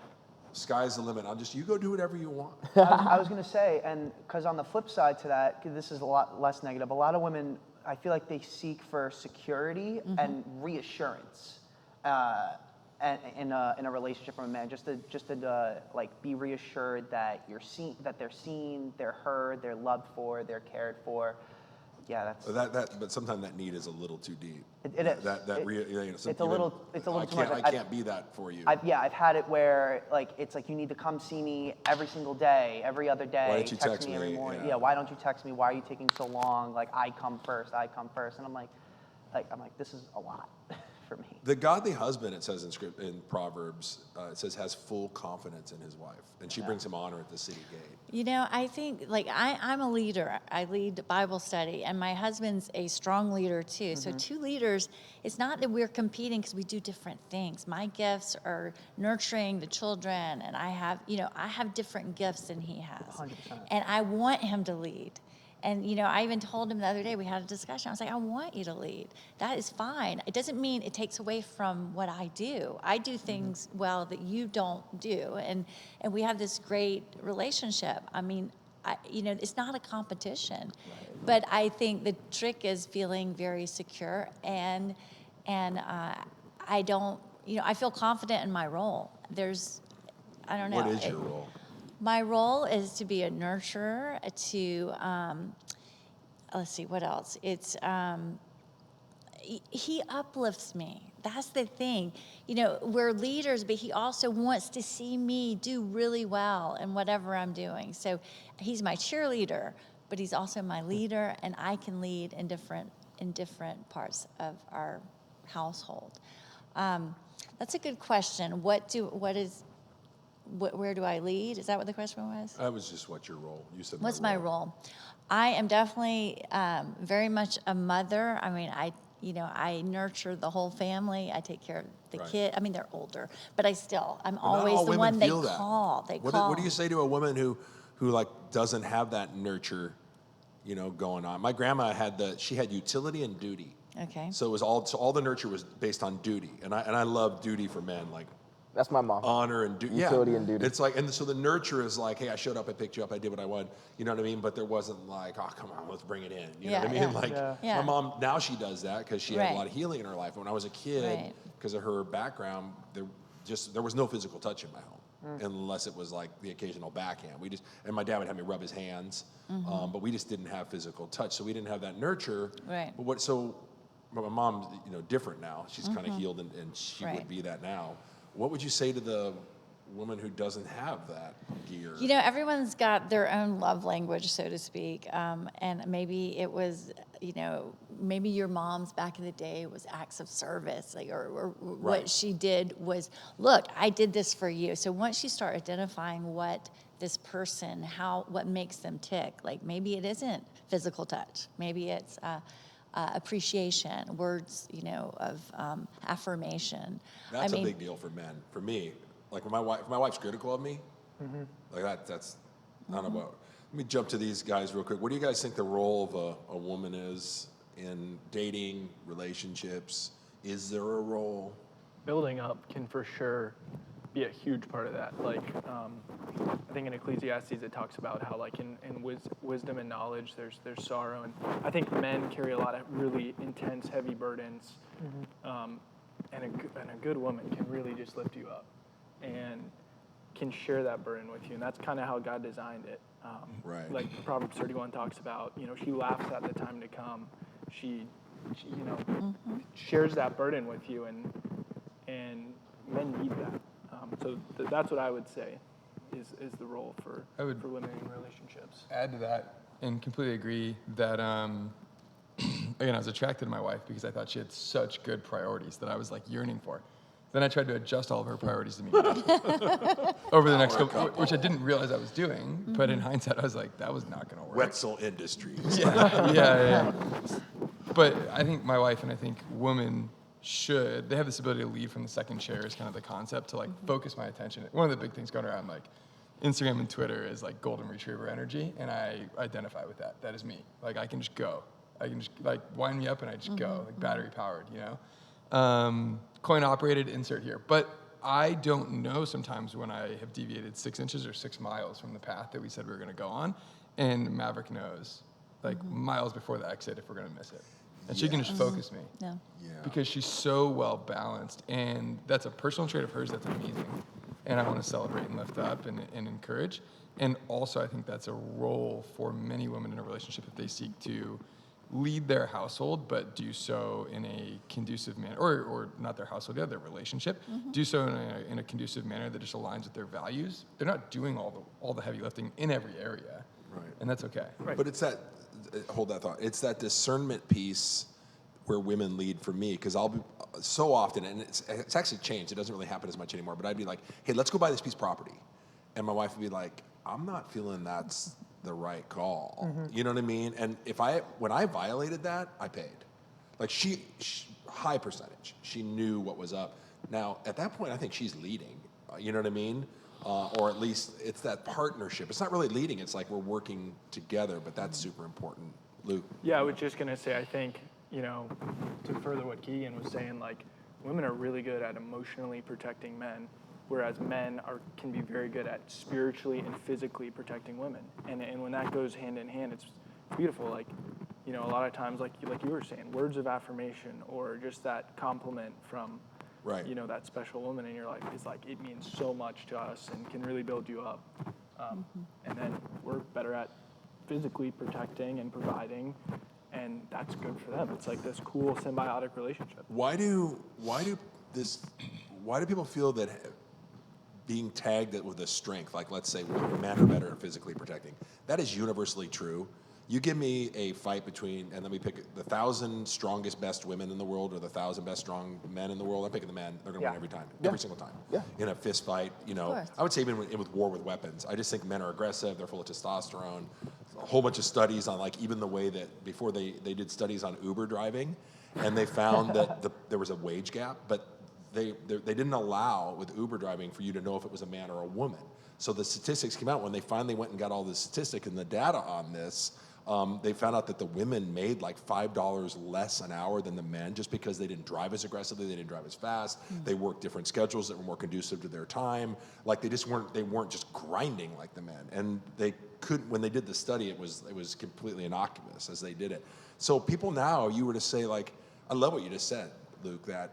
sky's the limit. You go do whatever you want. I was going to say, and because on the flip side to that, 'cause this is a lot less negative, a lot of women, I feel like they seek for security and reassurance and in a relationship from a man, just to like be reassured that they're seen, they're heard, they're loved for, they're cared for. Yeah, that's But sometimes that need is a little too deep. It is. It's a little too much. I can't be that for you. I've had it where like it's like you need to come see me every single day, every other day. Why don't you text me every me? morning? Yeah. Yeah. Why don't you text me? Why are you taking so long? Like I come first, and I'm like this is a lot for me. The godly husband, it says in Proverbs, it says has full confidence in his wife, and she brings him honor at the city gate. You know, I think like I'm a leader. I lead Bible study, and my husband's a strong leader too. So two leaders, it's not that we're competing because we do different things. My gifts are nurturing the children, and I have different gifts than he has. 100%. And I want him to lead. And, I even told him the other day, we had a discussion. I was like, I want you to lead. That is fine. It doesn't mean it takes away from what I do. I do things well that you don't do. And we have this great relationship. I mean, it's not a competition. Right. But I think the trick is feeling very secure. And I don't, I feel confident in my role. I don't know. What is your role? My role is to be a nurturer, let's see, what else? It's, he uplifts me. That's the thing. We're leaders, but he also wants to see me do really well in whatever I'm doing. So he's my cheerleader, but he's also my leader, and I can lead in different parts of our household. That's a good question. Where do I lead? Is that what the question was? That was just what's your role? You said What's my role? I am definitely very much a mother. I mean, I nurture the whole family. I take care of the kid. I mean, they're older, but I'm always the one they call. What do you say to a woman who like doesn't have that nurture, going on? My grandma she had utility and duty. Okay. So it was all the nurture was based on duty, and I love duty for men, like. That's my mom. Honor and duty. Utility and duty. It's like, and so the nurture is like, hey, I showed up, I picked you up, I did what I wanted. You know what I mean? But there wasn't like, oh, come on, let's bring it in. You know what I mean? Yeah. Like, my mom, now she does that because she had a lot of healing in her life. When I was a kid, because of her background, there was no physical touch in my home. Unless it was like the occasional backhand. And my dad would have me rub his hands, but we just didn't have physical touch. So we didn't have that nurture. Right. But so my mom's, different now. She's kind of healed, and she Right. would be that now. What would you say to the woman who doesn't have that gear? Everyone's got their own love language, so to speak. And maybe it was, maybe your mom's back in the day was acts of service, or what Right. she did was, look, I did this for you. So once you start identifying what this person, what makes them tick, like maybe it isn't physical touch, maybe it's appreciation, words, of affirmation. That's a big deal for men. For me, like when if my wife's critical of me, like that's not about. Let me jump to these guys real quick. What do you guys think the role of a woman is in dating, relationships? Is there a role? Building up can for sure be a huge part of that. Like, I think in Ecclesiastes it talks about how, like, in wisdom and knowledge, there's sorrow, and I think men carry a lot of really intense, heavy burdens, and a good woman can really just lift you up, and can share that burden with you, and that's kind of how God designed it. Right. Like Proverbs 31 talks about, she laughs at the time to come. She shares that burden with you, and men need that. So that's what I would say is the role for women in relationships. Add to that and completely agree that again, I was attracted to my wife because I thought she had such good priorities that I was like yearning for. Then I tried to adjust all of her priorities to me over the next couple, which I didn't realize I was doing. But in hindsight, I was like, that was not going to work. Wetzel Industries. Yeah. But I think my wife and I think women they have this ability to lead from the second chair is kind of the concept to like focus my attention. One of the big things going around like Instagram and Twitter is like golden retriever energy, and I identify with that. That is me. Like I can just go. I can just like wind me up and I just go, like battery powered, coin operated, insert here. But I don't know sometimes when I have deviated 6 inches or 6 miles from the path that we said we were going to go on, and Maverick knows like miles before the exit if we're going to miss it. And she can just focus me. Yeah. Because she's so well balanced, and that's a personal trait of hers that's amazing. And I want to celebrate and lift up and encourage. And also, I think that's a role for many women in a relationship if they seek to lead their household, but do so in a conducive manner, or not their household, yeah, their relationship. Do so in a conducive manner that just aligns with their values. They're not doing all the heavy lifting in every area, Right. and that's okay. Right. But it's that, hold that thought. It's that discernment piece where women lead for me, because I'll be so often, and it's actually changed. It doesn't really happen as much anymore. But I'd be like, hey, let's go buy this piece of property, and my wife would be like, I'm not feeling that's the right call. You know what I mean? And when I violated that, I paid. Like she high percentage. She knew what was up. Now at that point, I think she's leading. You know what I mean? Or at least it's that partnership. It's not really leading. It's like we're working together. But that's super important. Luke. Yeah, I was just gonna say, I think, to further what Keegan was saying, like, women are really good at emotionally protecting men, whereas men can be very good at spiritually and physically protecting women. And when that goes hand in hand, it's beautiful. Like, a lot of times, like you were saying, words of affirmation or just that compliment from, Right. that special woman in your life is like, it means so much to us and can really build you up. And then we're better at physically protecting and providing, and that's good for them. It's like this cool symbiotic relationship. Why do people feel that being tagged with a strength, like let's say men are better at physically protecting, that is universally true? You give me a fight between, and let me pick the 1,000 strongest, best women in the world or the 1,000 best strong men in the world. I'm picking the men. They're going to win every time, every single time. Yeah. In a fist fight, course. I would say even with war with weapons. I just think men are aggressive. They're full of testosterone. A whole bunch of studies on like even the way that before they did studies on Uber driving, and they found that there was a wage gap, but they didn't allow with Uber driving for you to know if it was a man or a woman. So the statistics came out when they finally went and got all the statistics and the data on this. They found out that the women made like $5 less an hour than the men just because they didn't drive as aggressively, they didn't drive as fast, they worked different schedules that were more conducive to their time. Like they weren't just grinding like the men. And they couldn't, when they did the study, it was completely innocuous as they did it. So people now, you were to say like, I love what you just said, Luke, that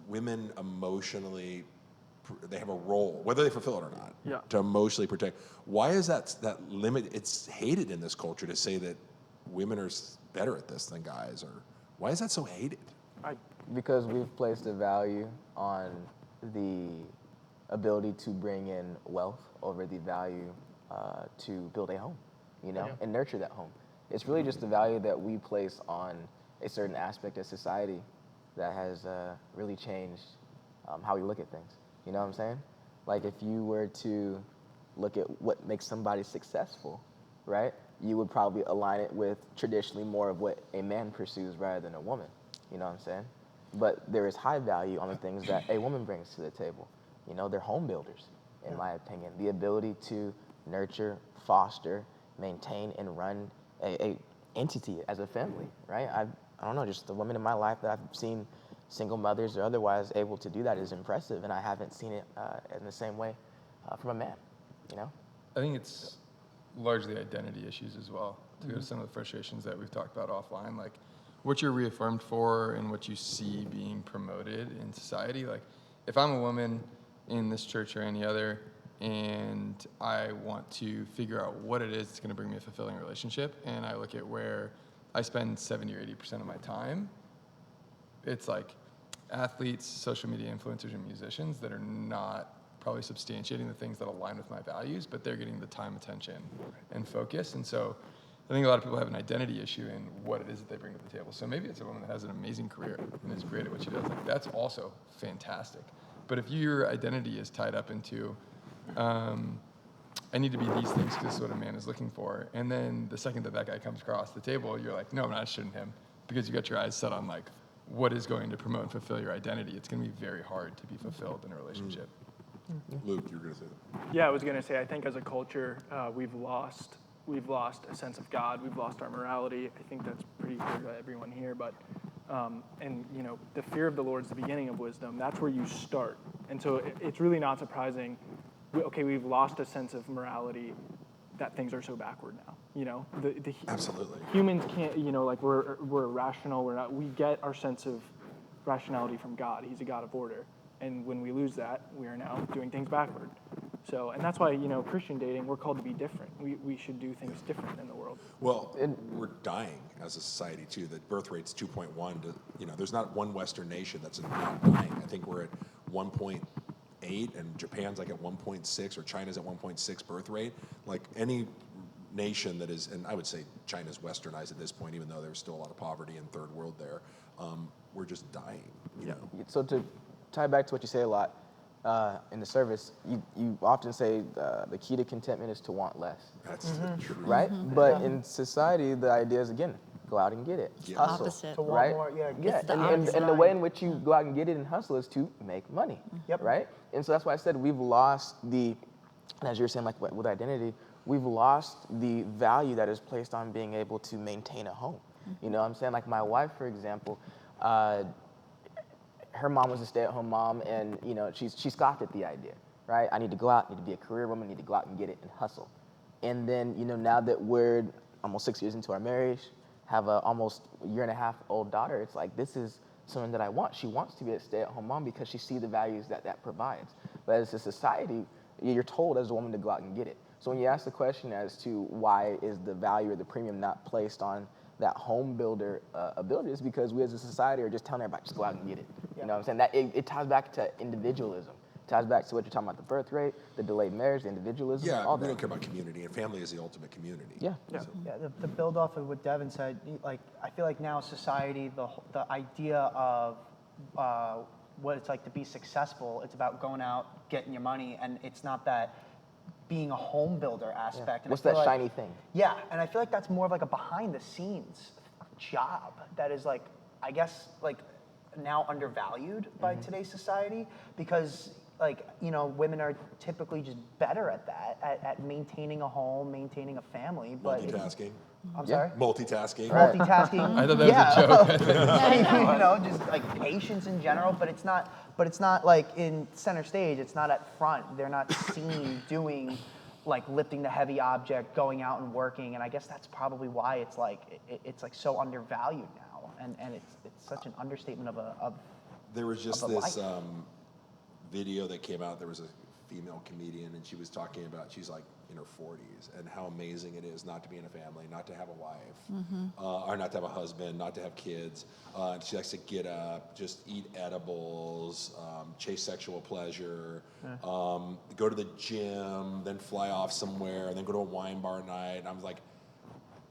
women emotionally, they have a role, whether they fulfill it or not, to emotionally protect. Why is that limit? It's hated in this culture to say that women are better at this than guys, or Why is that so hated? Because we've placed a value on the ability to bring in wealth over the value to build a home, and nurture that home. It's really just the value that we place on a certain aspect of society that has really changed how we look at things. You know what I'm saying? Like if you were to look at what makes somebody successful, right? You would probably align it with traditionally more of what a man pursues rather than a woman. You know what I'm saying? But there is high value on the things that a woman brings to the table. They're home builders, in my opinion. The ability to nurture, foster, maintain, and run a entity as a family, right? I don't know, just the women in my life that I've seen, single mothers or otherwise, able to do that is impressive, and I haven't seen it in the same way from a man, I think it's largely identity issues as well. To go to some of the frustrations that we've talked about offline, like what you're reaffirmed for and what you see being promoted in society. Like if I'm a woman in this church or any other, and I want to figure out what it is that's going to bring me a fulfilling relationship, and I look at where I spend 70 or 80% of my time, it's like athletes, social media influencers, and musicians that are not probably substantiating the things that align with my values, but they're getting the time, attention, and focus. And so I think a lot of people have an identity issue in what it is that they bring to the table. So maybe it's a woman that has an amazing career and is great at what she does. Like, that's also fantastic. But if your identity is tied up into, I need to be these things because this is what a man is looking for, and then the second that that guy comes across the table, you're like, no, I'm not interested in him, because you got your eyes set on like what is going to promote and fulfill your identity. It's going to be very hard to be fulfilled in a relationship. Luke, you were going to say that. Yeah, I was going to say, I think as a culture, we've lost a sense of God. We've lost our morality. I think that's pretty clear to everyone here. But and the fear of the Lord is the beginning of wisdom. That's where you start. And so it's really not surprising. We've lost a sense of morality, that things are so backward now. Absolutely. Humans can't. We're irrational. We get our sense of rationality from God. He's a God of order. And when we lose that, we are now doing things backward. So, and that's why, Christian dating, we're called to be different. We should do things different in the world. Well, we're dying as a society too. The birth rate's 2.1. There's not one Western nation that's not dying. I think we're at 1.8, and Japan's like at 1.6, or China's at 1.6 birth rate. Like any nation that is, and I would say China's westernized at this point, even though there's still a lot of poverty in third world there. We're just dying. So to tie back to what you say a lot in the service, you often say the key to contentment is to want less. That's the truth. Right? But in society, the idea is, again, go out and get it. Yeah. Hustle. Opposite. To want Right? more, Yeah, It's the and opposite. the way in which you go out and get it and hustle is to make money. Yep. Right? And so that's why I said we've lost and as you were saying, like with identity, we've lost the value that is placed on being able to maintain a home. You know what I'm saying? Like my wife, for example, her mom was a stay-at-home mom, and she scoffed at the idea, right? I need to go out, need to be a career woman, need to go out and get it and hustle. And then now that we're almost 6 years into our marriage, have a almost year and a half old daughter, it's like this is something that I want. She wants to be a stay-at-home mom because she sees the values that provides. But as a society, you're told as a woman to go out and get it. So when you ask the question as to why is the value or the premium not placed on that home builder ability, is because we as a society are just telling everybody, just go out and get it. You know what I'm saying? That it ties back to individualism. It ties back to what you're talking about, the birth rate, the delayed marriage, the individualism, Yeah, all we that. don't care about community, and family is the ultimate community. Yeah. Yeah. Yeah, the build off of what Devin said, like I feel like now society, the idea of what it's like to be successful, it's about going out, getting your money, and it's not that being a home builder aspect. And What's I feel that like, shiny thing? Yeah, and I feel like that's more of like a behind the scenes job that is like, I guess, like now undervalued by today's society, because like, women are typically just better at that, at maintaining a home, maintaining a family. But Multitasking. I'm sorry? Multitasking. Multitasking. I thought that was a joke. Just like patience in general, but it's not like in center stage, it's not at front. They're not seen doing like lifting the heavy object, going out and working, and I guess that's probably why it's like so undervalued now, and it's such an understatement of There was just of a this life. video that came out. There was a female comedian, and she was talking about, she's like in her 40s and how amazing it is not to be in a family, not to have a wife, or not to have a husband, not to have kids. She likes to get up, just eat edibles, chase sexual pleasure, go to the gym, then fly off somewhere, and then go to a wine bar night. And I was like,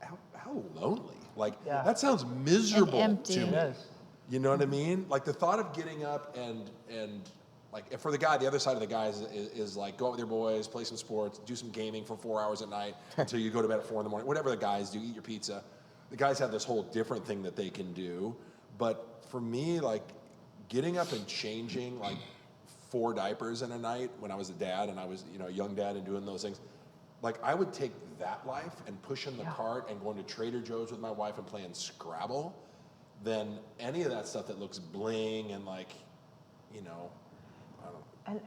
how lonely. Like, Yeah. that sounds miserable And empty. to It me. is. You know what I mean? Like the thought of getting up and like for the guy, the other side of the guy is like go out with your boys, play some sports, do some gaming for 4 hours at night until you go to bed at 4 in the morning. Whatever the guys do, eat your pizza. The guys have this whole different thing that they can do. But for me, like getting up and changing like 4 diapers in a night when I was a dad and I was, a young dad and doing those things, like I would take that life and push in the cart and going to Trader Joe's with my wife and playing Scrabble than any of that stuff that looks bling and like, I don't know.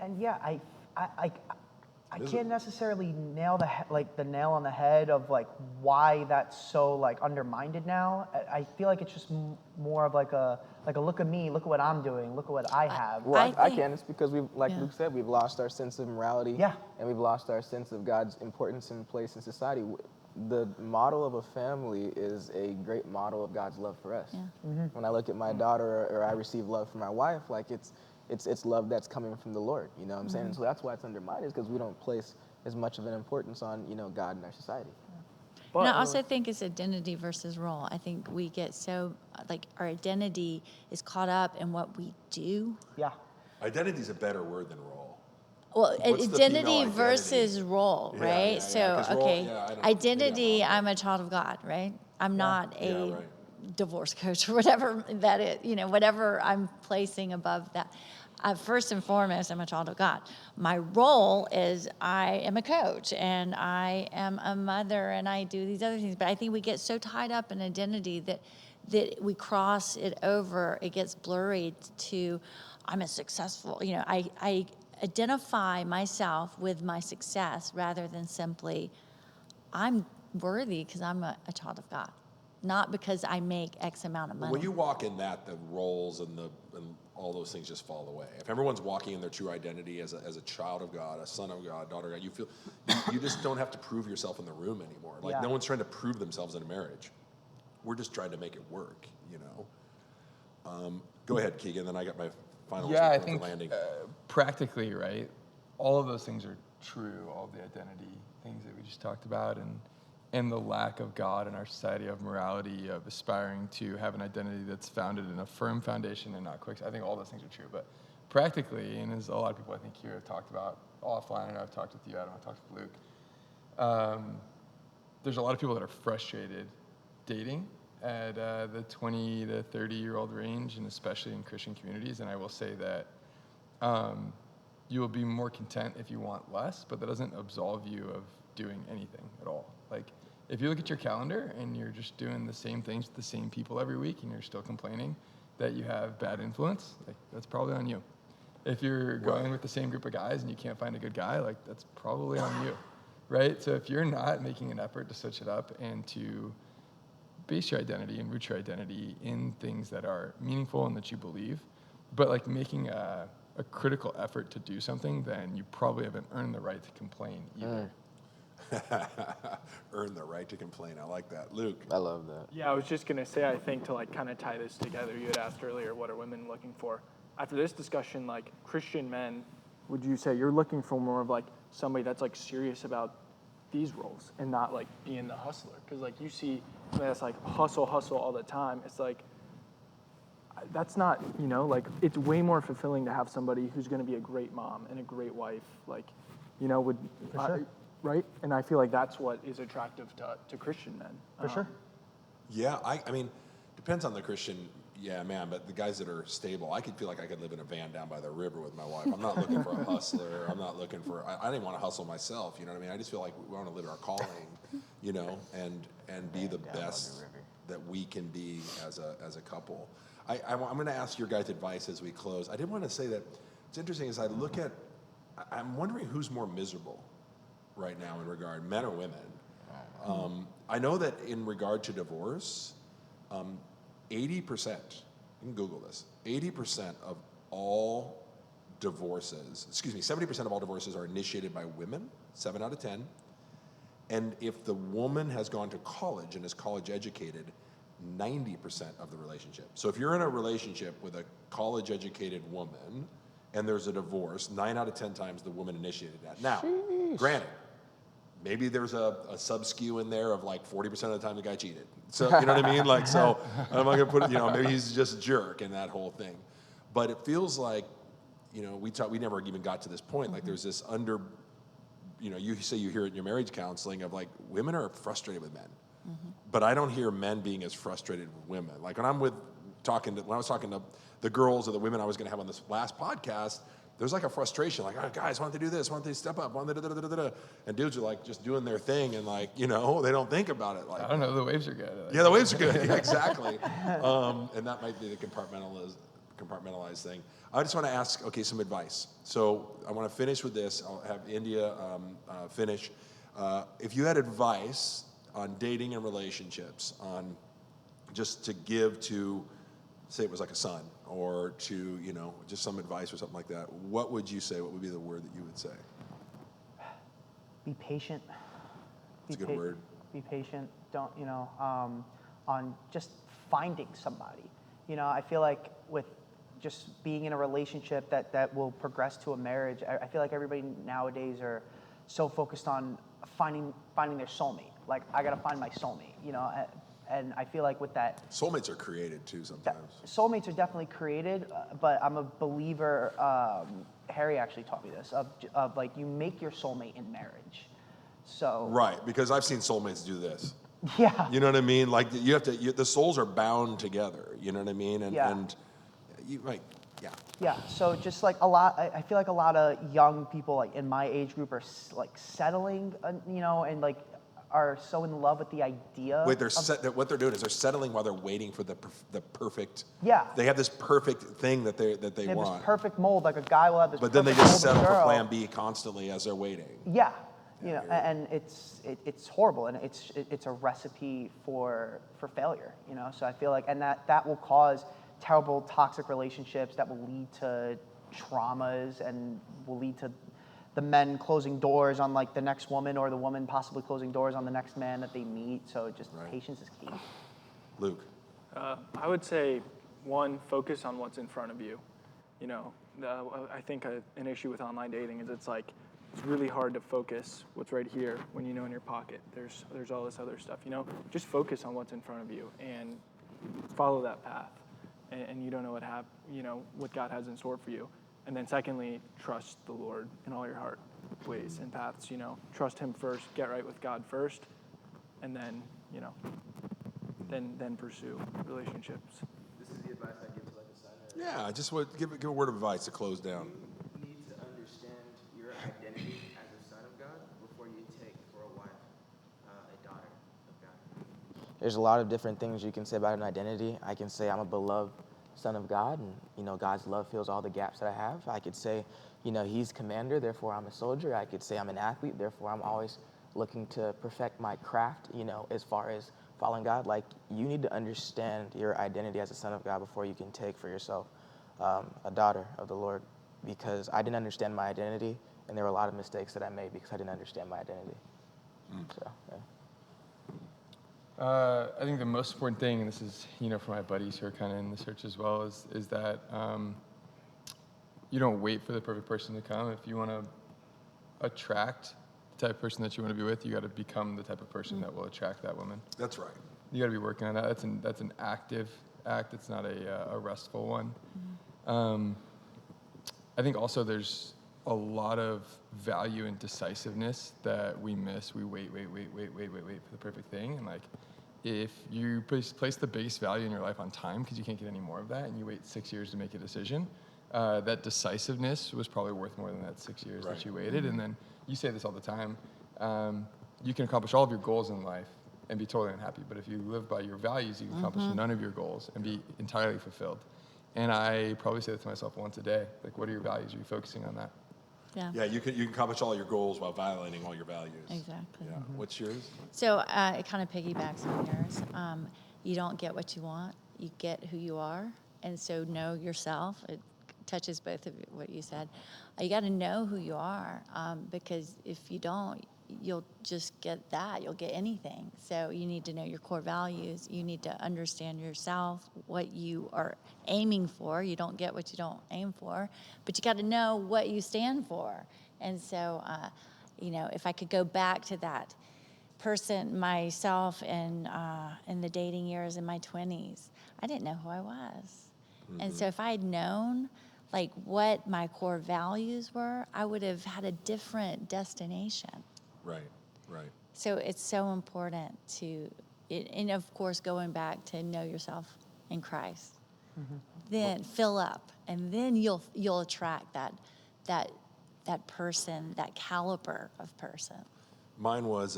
And yeah, I can't necessarily nail the nail on the head of like why that's so like undermined now. I feel like it's just more of like a look at me, look at what I'm doing, look at what I have. Well, I think- can. It's because like Luke said, we've lost our sense of morality. Yeah. And we've lost our sense of God's importance and place in society. The model of a family is a great model of God's love for us. Yeah. When I look at my daughter or I receive love from my wife, like it's love that's coming from the Lord. You know what I'm saying? And so that's why it's undermined, is because we don't place as much of an importance on God in our society. But And I also think it's identity versus role. I think we get so, like, our identity is caught up in what we do. Yeah. Identity's a better word than role. Well, What's the identity female identity? versus role, Yeah, right? yeah, yeah, So, 'cause role- okay, yeah, I don't- maybe identity, I'm I'm a child of God, right? I'm not a Yeah, right. divorce coach or whatever that is, whatever I'm placing above that. First and foremost, I'm a child of God. My role is I am a coach and I am a mother and I do these other things. But I think we get so tied up in identity that we cross it over. It gets blurry to I'm a successful, I identify myself with my success rather than simply I'm worthy because I'm a child of God, not because I make X amount of money. When you walk in that, the roles and all those things just fall away. If everyone's walking in their true identity as a child of God, a son of God, daughter of God, you feel you just don't have to prove yourself in the room anymore. Like Yeah. no one's trying to prove themselves in a marriage. We're just trying to make it work. Go ahead, Keegan. Then I got my final Yeah, I for think landing. practically, right, all of those things are true, all of the identity things that we just talked about, and the lack of God in our society, of morality, of aspiring to have an identity that's founded in a firm foundation and not quick. I think all those things are true, but practically, and as a lot of people I think here have talked about offline, and I've talked with you, Adam, I've talked with Luke, there's a lot of people that are frustrated dating at the 20 to 30-year-old range, and especially in Christian communities. And I will say that you will be more content if you want less, but that doesn't absolve you of doing anything at all. Like, if you look at your calendar and you're just doing the same things with the same people every week and you're still complaining that you have bad influence, like, that's probably on you. If you're going with the same group of guys and you can't find a good guy, like, that's probably on you, right? So if you're not making an effort to switch it up and to base your identity and root your identity in things that are meaningful and that you believe, but like making a critical effort to do something, then you probably haven't earned the right to complain either. Earn the right to complain. I like that. Luke. I love that. Yeah, I was just gonna say, I think to like kind of tie this together, you had asked earlier, what are women looking for? After this discussion, like Christian men, would you say you're looking for more of like somebody that's like serious about these roles and not like being the hustler? Because like you see somebody that's like hustle all the time. It's like, that's not, like it's way more fulfilling to have somebody who's gonna be a great mom and a great wife, like, would, For sure. right? And I feel like that's what is attractive to Christian men. For sure. Yeah, I mean, depends on the Christian, man, but the guys that are stable, I could feel like I could live in a van down by the river with my wife. I'm not looking for a hustler. I'm not looking for, I didn't want to hustle myself, you know what I mean? I just feel like we want to live our calling, and be the best that we can be as a couple. I'm going to ask your guys' advice as we close. I did want to say that it's interesting as I look at, I'm wondering who's more miserable right now in regard, men or women. I know that in regard to divorce, 80%, you can Google this, 80% of all divorces, 70% of all divorces are initiated by women, 7 out of 10, And if the woman has gone to college and is college educated, 90% of the relationship. So if you're in a relationship with a college educated woman and there's a divorce, 9 out of 10 times the woman initiated that. Now, granted, maybe there's a sub-skew in there of like 40% of the time the guy cheated. So, you know what I mean? Like, so I'm not gonna put it, maybe he's just a jerk in that whole thing. But it feels like, we never even got to this point. Like there's this you say you hear it in your marriage counseling of like, women are frustrated with men. But I don't hear men being as frustrated with women. Like when I was talking to the girls or the women I was gonna have on this last podcast, there's like a frustration, like, oh, guys, why don't they do this? Why don't they step up? Why don't they da-da-da-da-da-da? And dudes are like just doing their thing and like, they don't think about it. Like, I don't know, the waves are good. yeah, the waves are good. Yeah, exactly. And that might be the compartmentalized thing. I just want to ask, some advice. So I want to finish with this. I'll have India finish. If you had advice on dating and relationships, on just to give to, say it was like a son, or to, just some advice or something like that, what would you say? What would be the word that you would say? Be patient. It's a good word. Be patient. Don't, on just finding somebody. I feel like with just being in a relationship that will progress to a marriage, I feel like everybody nowadays are so focused on finding their soulmate. Like, I got to find my soulmate, and I feel like with that... Soulmates are created too sometimes. Soulmates are definitely created, but I'm a believer, Harry actually taught me this, of like, you make your soulmate in marriage. So... Right, because I've seen soulmates do this. Yeah. You know what I mean? Like, you have to, the souls are bound together, you know what I mean? And you, like, yeah. Yeah, so just like I feel like a lot of young people like in my age group are like settling, and like are so in love with the idea. Wait, what they're doing is they're settling while they're waiting for the perfect. Yeah. They have this perfect thing that they They have want. this perfect mold, like a guy will have this. But then they perfect just mold of settle a for girl. Plan B constantly as they're waiting. Yeah, and it's horrible, and it's a recipe for failure. So I feel like, and that will cause terrible toxic relationships that will lead to traumas and will lead to the men closing doors on like the next woman, or the woman possibly closing doors on the next man that they meet. So just patience is key. Luke. I would say, one, focus on what's in front of you. I think an issue with online dating is it's really hard to focus what's right here when in your pocket. There's all this other stuff. Just focus on what's in front of you and follow that path. And you don't know what God has in store for you. And then secondly, trust the Lord in all your heart, ways and paths. Trust Him first. Get right with God first, and then then pursue relationships. This is the advice I give to like a son. Yeah, just give a word of advice to close down. You need to understand your identity as a son of God before you take for a wife a daughter of God. There's a lot of different things you can say about an identity. I can say I'm a beloved son of God, and God's love fills all the gaps that I have. I could say, He's commander, therefore I'm a soldier. I could say I'm an athlete, therefore I'm always looking to perfect my craft, as far as following God. Like, you need to understand your identity as a son of God before you can take for yourself a daughter of the Lord, because I didn't understand my identity, and there were a lot of mistakes that I made because I didn't understand my identity. So, yeah. I think the most important thing, and this is, for my buddies who are kind of in the search as well, is that you don't wait for the perfect person to come. If you want to attract the type of person that you want to be with, you got to become the type of person that will attract that woman. That's right. You got to be working on that. That's an active act. It's not a restful one. I think also there's a lot of value in decisiveness that we miss. We wait for the perfect thing, and if you place the biggest value in your life on time, because you can't get any more of that, and you wait 6 years to make a decision, that decisiveness was probably worth more than that 6 years that you waited. And then you say this all the time, you can accomplish all of your goals in life and be totally unhappy, but if you live by your values, you can accomplish none of your goals and be entirely fulfilled. And I probably say that to myself once a day, what are your values? Are you focusing on that? Yeah, you can accomplish all your goals while violating all your values. Exactly. Yeah. What's yours? So it kind of piggybacks on yours. You don't get what you want, you get who you are. And so know yourself. It touches both of what you said. You got to know who you are, because if you don't, you'll just get that. You'll get anything. So you need to know your core values. You need to understand yourself, what you are aiming for. You don't get what you don't aim for, but you got to know what you stand for. And so, if I could go back to that person, myself, in the dating years in my 20s, I didn't know who I was. And so if I had known like what my core values were, I would have had a different destination. Right, right. So it's so important and of course, going back to know yourself in Christ. Then fill up, and then you'll attract that person, that caliber of person. Mine was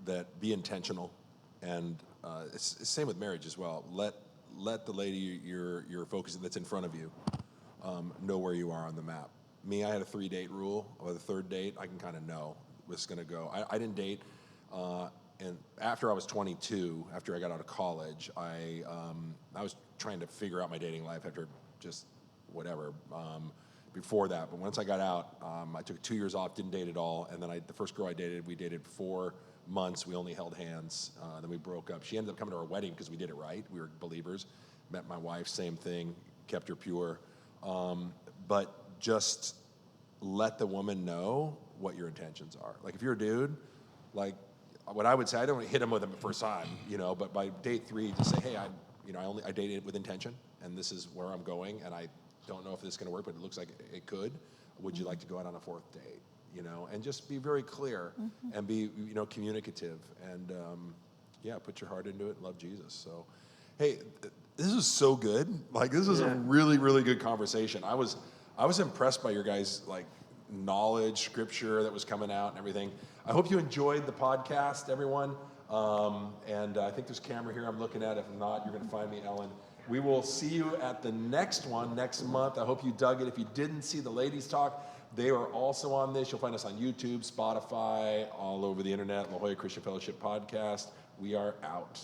that be intentional, and it's the same with marriage as well. Let the lady you're focusing that's in front of you know where you are on the map. Me, I had a 3-date rule. Or the third date, I can kind of know what's going to go. I didn't date, and after I was 22, after I got out of college, I was trying to figure out my dating life after just whatever. Before that, but once I got out, I took 2 years off, didn't date at all, and then the first girl I dated, we dated 4 months. We only held hands. Then we broke up. She ended up coming to our wedding because we did it right. We were believers. Met my wife, same thing. Kept her pure. But just let the woman know what your intentions are. Like if you're a dude, like what I would say, I don't hit him with them at first time, but by date 3, just say, hey, I dated with intention, and this is where I'm going, and I don't know if this is going to work, but it looks like it could. Would you like to go out on a 4th date? And just be very clear and be, communicative, and put your heart into it and love Jesus. So, hey, this is so good. Like this is a really, really good conversation. I was impressed by your guys' knowledge, scripture that was coming out and everything. I hope you enjoyed the podcast, everyone. And I think there's a camera here I'm looking at. If not, you're going to find me, Ellen. We will see you at the next one next month. I hope you dug it. If you didn't see the ladies talk, they are also on this. You'll find us on YouTube, Spotify, all over the internet, La Jolla Christian Fellowship Podcast. We are out.